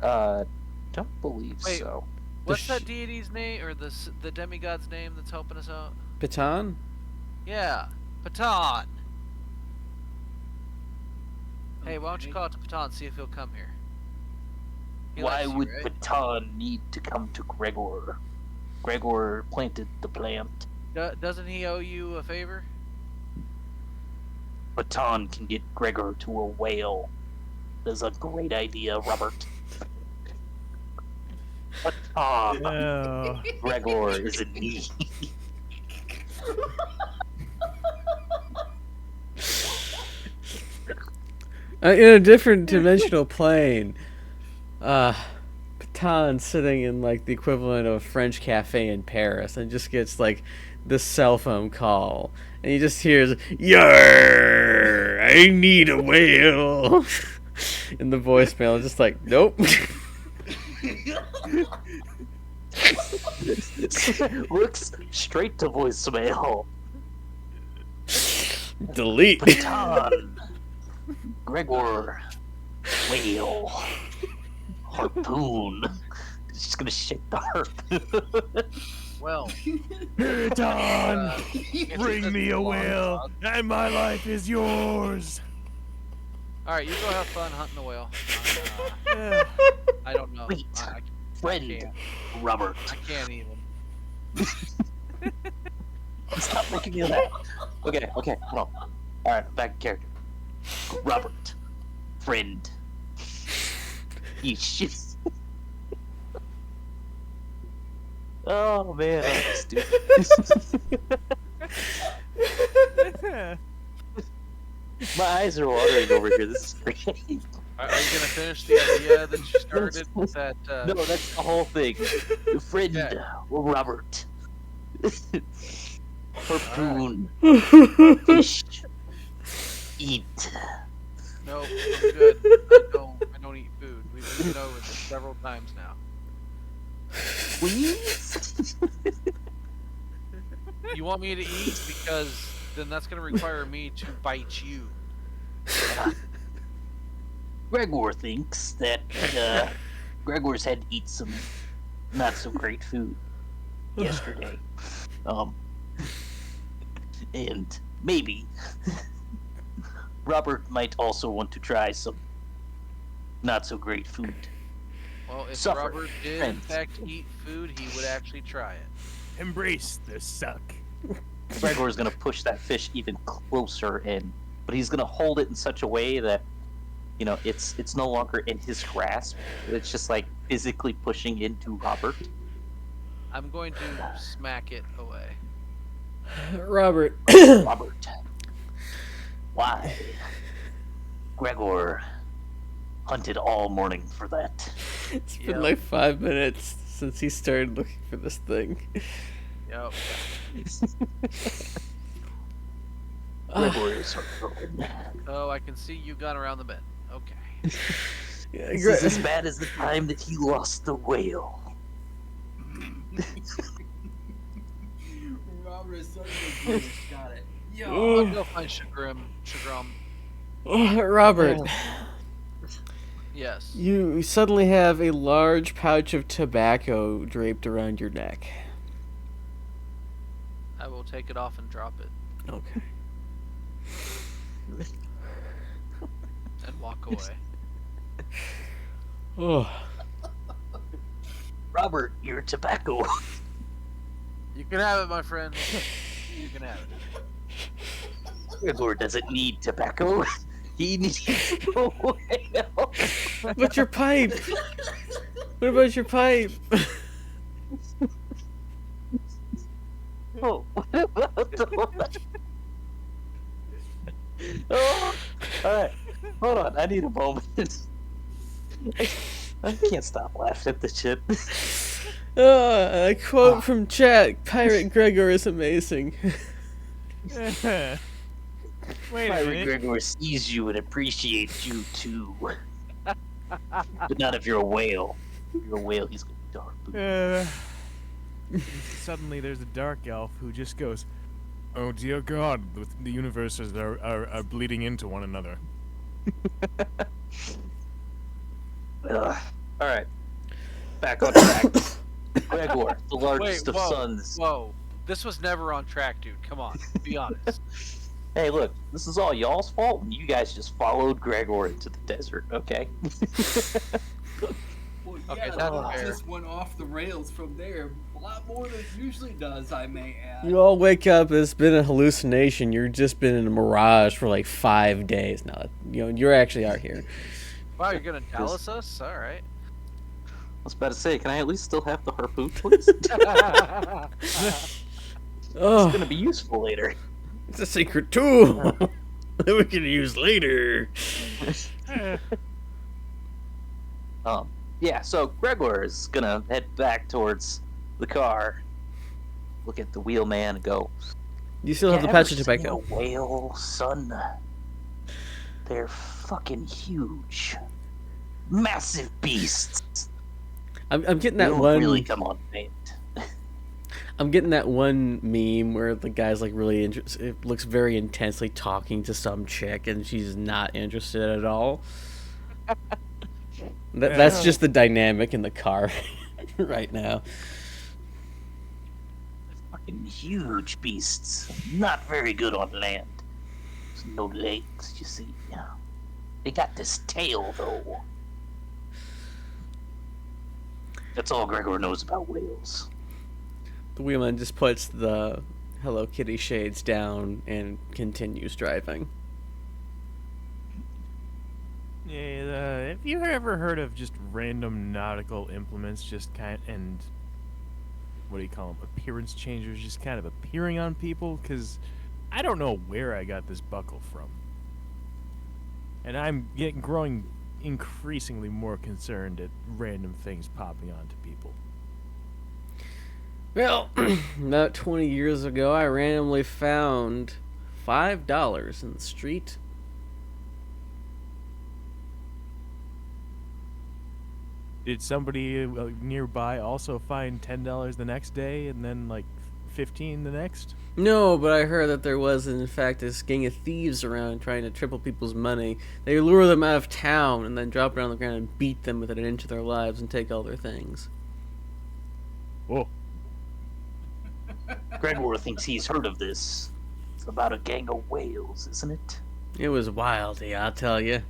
Speaker 1: Don't believe
Speaker 2: Wait.
Speaker 1: so.
Speaker 2: What's that deity's name, or the demigod's name that's helping us out?
Speaker 3: Patan?
Speaker 2: Yeah, Patan. Hey, why don't you
Speaker 5: Okay.
Speaker 2: call it to Patan, see if he'll come here? He
Speaker 1: Why
Speaker 2: likes you,
Speaker 1: would
Speaker 2: right?
Speaker 1: Patan need to come to Gregor? Gregor planted the plant.
Speaker 2: Doesn't he owe you a favor?
Speaker 1: Patan can get Gregor to a whale. That's a great idea, Robert. Patan,
Speaker 4: Oh.
Speaker 1: Gregor is in need.
Speaker 3: In a different dimensional plane, Patan sitting in like the equivalent of a French cafe in Paris and just gets like this cell phone call, and he just hears "Yarr, I need a whale," in the voicemail. Just like, nope.
Speaker 1: Looks straight to voicemail.
Speaker 3: Delete.
Speaker 1: Patan, Gregor, whale, harpoon. It's just gonna shake the harp.
Speaker 2: Well,
Speaker 4: Patan,
Speaker 2: guess
Speaker 4: bring
Speaker 2: it's
Speaker 4: me a
Speaker 2: long
Speaker 4: whale,
Speaker 2: dog.
Speaker 4: and my life is yours.
Speaker 2: All right, you go have fun hunting the whale. I don't know.
Speaker 1: Wait,
Speaker 2: I
Speaker 1: friend,
Speaker 2: can't.
Speaker 1: Robert.
Speaker 2: I can't even.
Speaker 1: Stop making me laugh. Okay, hold on. Alright, back to character. Robert. Friend. You shit. Oh man, I'm stupid. My eyes are watering over here. This is great.
Speaker 2: Are you gonna finish the idea that you started with that?
Speaker 1: No, that's the whole thing. Friend,
Speaker 2: Okay.
Speaker 1: Robert. Harpoon. Fish. Eat.
Speaker 2: No, I'm good. I don't eat food. We've been over this several times now.
Speaker 1: Please?
Speaker 2: You want me to eat because then that's gonna require me to bite you.
Speaker 1: Gregor thinks that Gregor's had to eat some not so great food yesterday. And maybe Robert might also want to try some not so great food.
Speaker 2: Well, if
Speaker 1: Suffer,
Speaker 2: Robert did in
Speaker 1: friends.
Speaker 2: fact eat food, he would actually try it.
Speaker 4: Embrace the suck.
Speaker 1: Gregor's gonna push that fish even closer in, but he's gonna hold it in such a way that it's no longer in his grasp. It's just like physically pushing into Robert.
Speaker 2: I'm going to smack it away.
Speaker 3: Robert.
Speaker 1: Robert, why? Gregor hunted all morning for that.
Speaker 3: It's been
Speaker 2: Yep.
Speaker 3: like 5 minutes since he started looking for this thing.
Speaker 2: Yep.
Speaker 1: Gregor is heartbroken.
Speaker 2: Oh, I can see you gone around the bend. Okay.
Speaker 3: Yeah,
Speaker 1: This is as bad as the time that he lost the whale.
Speaker 5: Robert is such a genius. Got it. Yo.
Speaker 2: I'll go find Shagrum.
Speaker 3: Robert,
Speaker 2: Yes.
Speaker 3: you suddenly have a large pouch of tobacco draped around your neck.
Speaker 2: I will take it off and drop it
Speaker 3: Okay.
Speaker 2: and walk away.
Speaker 3: Oh.
Speaker 1: Robert, your tobacco.
Speaker 2: You can have it, my friend. You can have it.
Speaker 1: Gregor doesn't need tobacco. He needs the whale.
Speaker 3: But your pipe? What about your pipe?
Speaker 1: Oh, what about the Oh, alright. Hold on, I need a moment. I can't stop laughing at the shit.
Speaker 3: A quote from chat: Pirate Gregor is amazing.
Speaker 4: Wait a
Speaker 1: Pirate
Speaker 4: minute.
Speaker 1: Gregor sees you and appreciates you too. But not if you're a whale. If you're a whale, he's gonna be dark.
Speaker 4: Suddenly there's a dark elf who just goes, "Oh dear God, the universes are bleeding into one another."
Speaker 1: Alright. Back on track. Gregor, the largest
Speaker 2: Wait,
Speaker 1: of
Speaker 2: whoa,
Speaker 1: sons.
Speaker 2: whoa. This was never on track, dude. Come on, be honest.
Speaker 1: Hey, look, this is all y'all's fault, and you guys just followed Gregor into the desert, okay?
Speaker 5: Well,
Speaker 2: Okay,
Speaker 5: yeah,
Speaker 2: that's
Speaker 5: well, it
Speaker 2: fair.
Speaker 5: just went off the rails from there. A lot more than it usually does, I may add.
Speaker 3: You all wake up, it's been a hallucination. You've just been in a mirage for like 5 days now. You know, you're actually out here.
Speaker 2: Wow, you're gonna Dallas us? All right.
Speaker 1: I was about to say, can I at least still have the harpoon, please?
Speaker 3: Oh,
Speaker 1: It's gonna be useful later.
Speaker 3: it's a secret tool that we can use later.
Speaker 1: Yeah, so Gregor is gonna head back towards the car, look at the wheelman, and go,
Speaker 3: You still have the
Speaker 1: "Ever
Speaker 3: patch of
Speaker 1: seen
Speaker 3: tobacco.
Speaker 1: a whale, son? They're fucking huge. Massive beasts.
Speaker 3: I'm getting
Speaker 1: They
Speaker 3: that
Speaker 1: don't
Speaker 3: one.
Speaker 1: really come on paint.
Speaker 3: I'm getting that one meme where the guy's like really it looks very intensely talking to some chick and she's not interested at all. That's just the dynamic in the car right now.
Speaker 1: Fucking huge beasts. Not very good on land. There's no legs, you see. They got this tail, though. That's all Gregor knows about whales.
Speaker 3: The wheelman just puts the Hello Kitty shades down and continues driving.
Speaker 4: Yeah, have you ever heard of just random nautical implements just and what do you call them? Appearance changers just kind of appearing on people? Because I don't know where I got this buckle from. And I'm growing increasingly more concerned at random things popping onto people.
Speaker 3: Well, about 20 years ago, I randomly found $5 in the street.
Speaker 4: Did somebody nearby also find $10 the next day and then like 15 the next?
Speaker 3: No, but I heard that there was, in fact, this gang of thieves around trying to triple people's money. They lure them out of town and then drop it on the ground and beat them within an inch of their lives and take all their things.
Speaker 4: Whoa.
Speaker 1: Gregor thinks he's heard of this. It's about a gang of whales, isn't it?
Speaker 3: It was wildy, I'll tell you.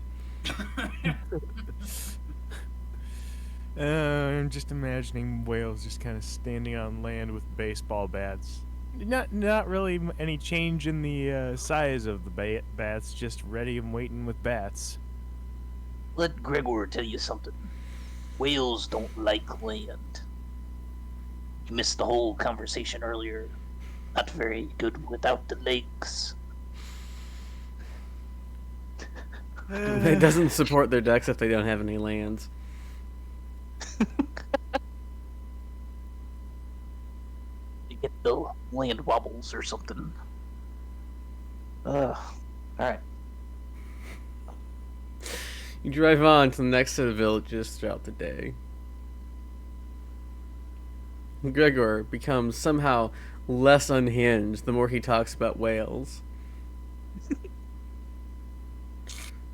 Speaker 4: I'm just imagining whales just kind of standing on land with baseball bats. Not really any change in the size of the bats, just ready and waiting with bats.
Speaker 1: Let Gregor tell you something. Whales don't like land. You missed the whole conversation earlier. Not very good without the legs.
Speaker 3: It doesn't support their decks if they don't have any lands.
Speaker 1: You get the land wobbles or something. Alright.
Speaker 3: You drive on to the next set of villages throughout the day. Gregor becomes somehow less unhinged the more he talks about whales.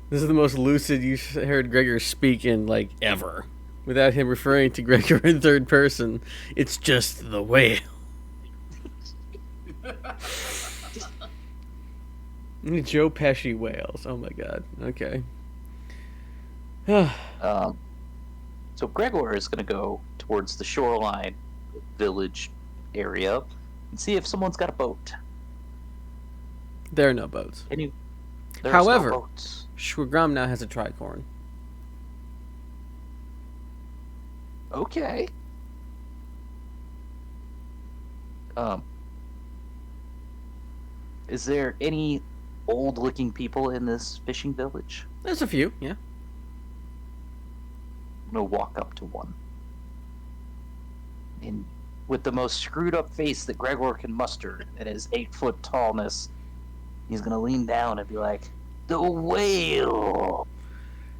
Speaker 3: This is the most lucid you've heard Gregor speak in, like, ever. Without him referring to Gregor in third person. It's just the whale. Joe Pesci whales. Oh my god. Okay.
Speaker 1: So Gregor is going to go towards the shoreline village area and see if someone's got a boat.
Speaker 3: There are no boats.
Speaker 1: There's
Speaker 3: However,
Speaker 1: no boats.
Speaker 3: Schwagram now has a tricorn.
Speaker 1: Okay. Is there any old-looking people in this fishing village?
Speaker 3: There's a few, yeah.
Speaker 1: I'm gonna walk up to one. And with the most screwed-up face that Gregor can muster at his 8-foot tallness, he's gonna lean down and be like, "The whale!"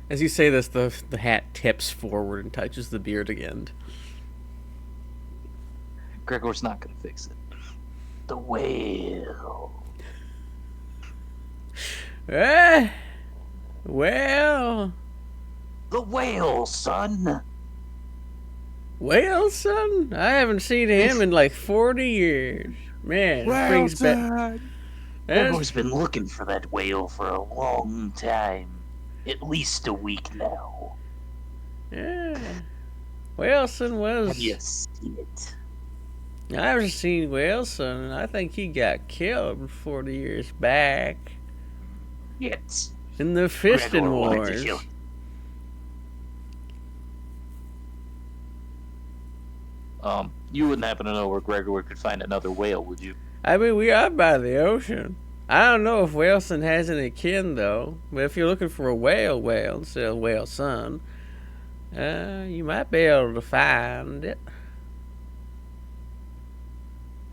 Speaker 3: As you say this, the hat tips forward and touches the beard again.
Speaker 1: Gregor's not gonna fix it. The whale.
Speaker 3: Well...
Speaker 1: The whale, son!
Speaker 3: Well, son, I haven't seen him in like 40 years. Man, it brings back.
Speaker 1: Gregor's been looking for that whale for a long time. At least a week now.
Speaker 3: Yeah. Wilson was.
Speaker 1: Have you seen it?
Speaker 3: I haven't seen Wilson. I think he got killed 40 years back
Speaker 1: Yet.
Speaker 3: in the Fisting
Speaker 1: Gregor wanted to
Speaker 3: Wars.
Speaker 1: kill you wouldn't happen to know where Gregor could find another whale, would you?
Speaker 3: I mean, we are by the ocean. I don't know if Wilson has any kin, though. But if you're looking for a whale instead of whale son, you might be able to find it.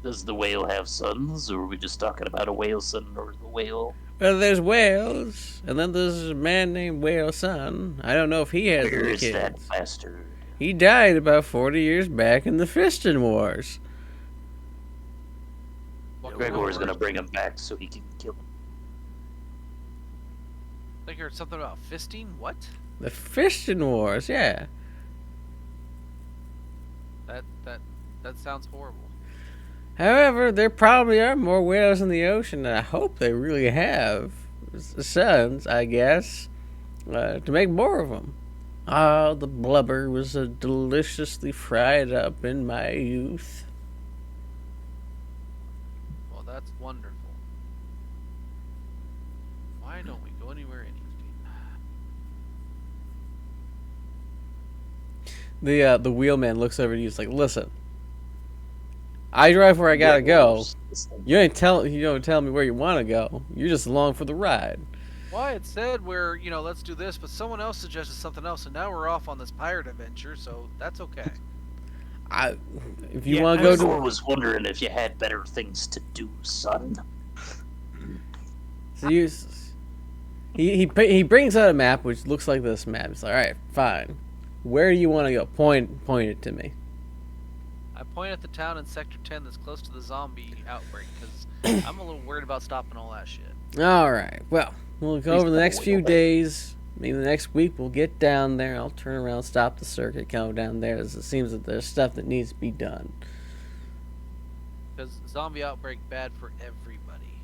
Speaker 1: Does the whale have sons, or are we just talking about a whale son or the whale?
Speaker 3: Well, there's whales, and then there's a man named Whale Son. I don't know if he has
Speaker 1: Where
Speaker 3: any
Speaker 1: is
Speaker 3: kids.
Speaker 1: that bastard?
Speaker 3: He died about 40 years back in the Fisting Wars.
Speaker 1: Gregor's gonna bring him back so he can kill him.
Speaker 2: I think I heard something about fisting. What?
Speaker 3: The Fisting Wars, yeah.
Speaker 2: That sounds horrible.
Speaker 3: However, there probably are more whales in the ocean, and I hope they really have sons, I guess, to make more of them. Ah, the blubber was deliciously fried up in my youth.
Speaker 2: Well, that's wonderful. Why don't we go anywhere interesting?
Speaker 3: The wheelman looks over to you. He's like, "Listen, I drive where I gotta go. You don't tell me where you want to go. You're just along for the ride."
Speaker 2: Well, it said let's do this, but someone else suggested something else, and now we're off on this pirate adventure, so that's okay.
Speaker 3: If you
Speaker 4: Yeah,
Speaker 3: want to go
Speaker 1: Gregor
Speaker 3: to,
Speaker 1: was wondering if you had better things to do, son.
Speaker 3: so he brings out a map which looks like this map. He's like, "All right, fine. Where do you want to go? Point it to me."
Speaker 2: I point at the town in Sector 10 that's close to the zombie outbreak, because I'm a little worried about stopping all that shit.
Speaker 3: All right. Well, we'll go
Speaker 1: Please
Speaker 3: over the
Speaker 1: don't
Speaker 3: next few
Speaker 1: wheel back.
Speaker 3: days. Maybe the next week we'll get down there. I'll turn around, stop the circuit, go down there. As it seems that there's stuff that needs to be done.
Speaker 2: Because zombie outbreak bad for everybody.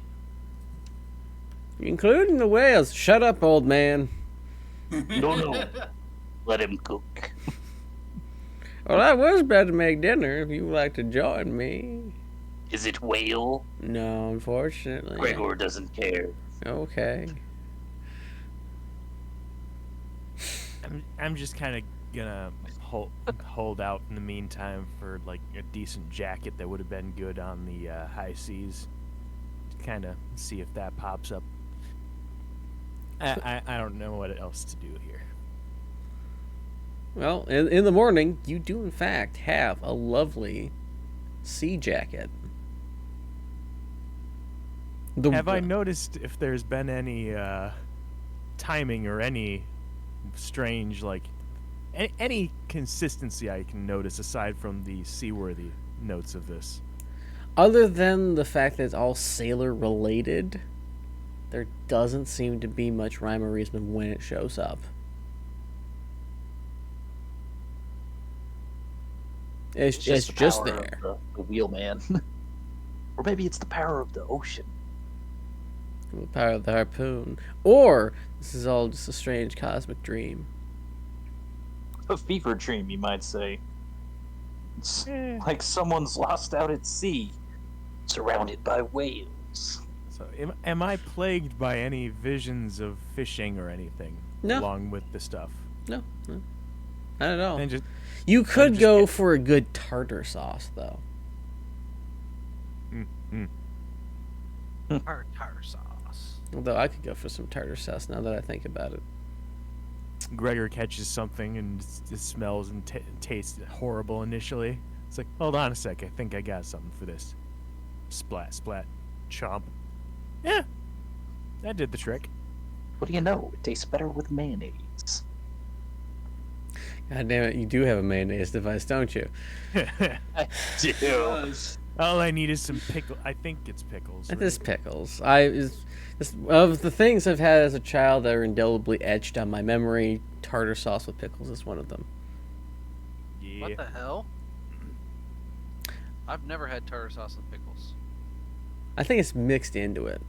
Speaker 3: Including the whales. Shut up, old man.
Speaker 1: No. Let him cook.
Speaker 3: Well, I was about to make dinner if you would like to join me.
Speaker 1: Is it whale?
Speaker 3: No, unfortunately.
Speaker 1: Gregor doesn't care.
Speaker 3: Okay.
Speaker 4: I'm just kind of gonna hold out in the meantime for like a decent jacket that would have been good on the high seas. Kind of see if that pops up. I don't know what else to do here.
Speaker 3: Well, in the morning, you do in fact have a lovely sea jacket.
Speaker 4: Have I noticed if there's been any timing or any strange any consistency I can notice aside from the seaworthy notes of this?
Speaker 3: Other than the fact that it's all sailor related, there doesn't seem to be much rhyme or reason when it shows up. It's just
Speaker 1: the power
Speaker 3: there.
Speaker 1: of the wheelman. Or maybe it's the power of the ocean.
Speaker 3: The power of the harpoon. Or this is all just a strange cosmic dream.
Speaker 1: A fever dream, you might say. It's
Speaker 4: Eh.
Speaker 1: like someone's lost out at sea, surrounded by whales.
Speaker 4: So am I plagued by any visions of fishing or anything
Speaker 3: No.
Speaker 4: along with the stuff?
Speaker 3: No. Not at all.
Speaker 4: And just
Speaker 3: You could
Speaker 4: just
Speaker 3: go
Speaker 4: get-
Speaker 3: for a good tartar sauce, though.
Speaker 2: Tartar sauce.
Speaker 3: Although I could go for some tartar sauce now that I think about it.
Speaker 4: Gregor catches something and it smells and tastes horrible initially. It's like, hold on a sec, I think I got something for this. Splat, splat, chomp. Yeah, that did the trick.
Speaker 1: What do you know? It tastes better with mayonnaise.
Speaker 3: God damn it, you do have a mayonnaise device, don't you?
Speaker 4: All I need is some pickle. I think it's pickles.
Speaker 3: It
Speaker 4: right?
Speaker 3: is pickles. Of the things I've had as a child that are indelibly etched on my memory, tartar sauce with pickles is one of them.
Speaker 4: Yeah.
Speaker 2: What the hell? I've never had tartar sauce with pickles.
Speaker 3: I think it's mixed into it.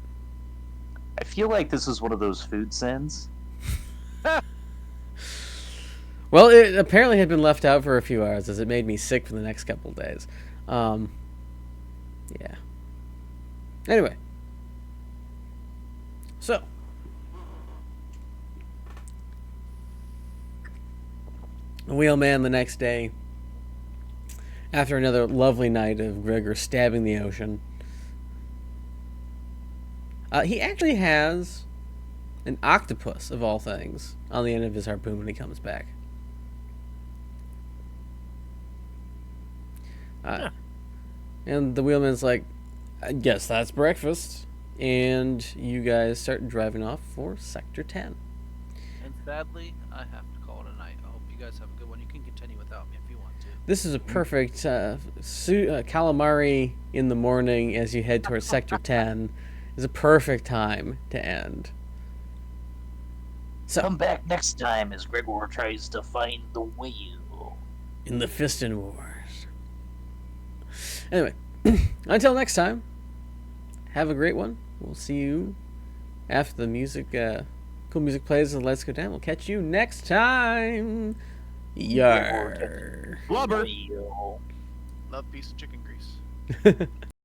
Speaker 1: I feel like this is one of those food sins.
Speaker 3: Well, it apparently had been left out for a few hours, as it made me sick for the next couple of days. Yeah. Anyway. So. The wheelman the next day, after another lovely night of Gregor stabbing the ocean, he actually has an octopus, of all things, on the end of his harpoon when he comes back. And the wheelman's like, I guess that's breakfast. And you guys start driving off for Sector 10.
Speaker 2: And sadly, I have to call it a night. I hope you guys have a good one. You can continue without me if you want to.
Speaker 3: This is a perfect calamari in the morning as you head towards Sector 10 is a perfect time to end. So,
Speaker 1: Come back next time as Gregor tries to find the whale.
Speaker 3: in the Fiston Wars. Anyway, until next time, have a great one. We'll see you after the music, cool music plays and Let's Go Down. We'll catch you next time. Yar.
Speaker 4: Blubber.
Speaker 1: Whale.
Speaker 2: Love, peace, and chicken grease.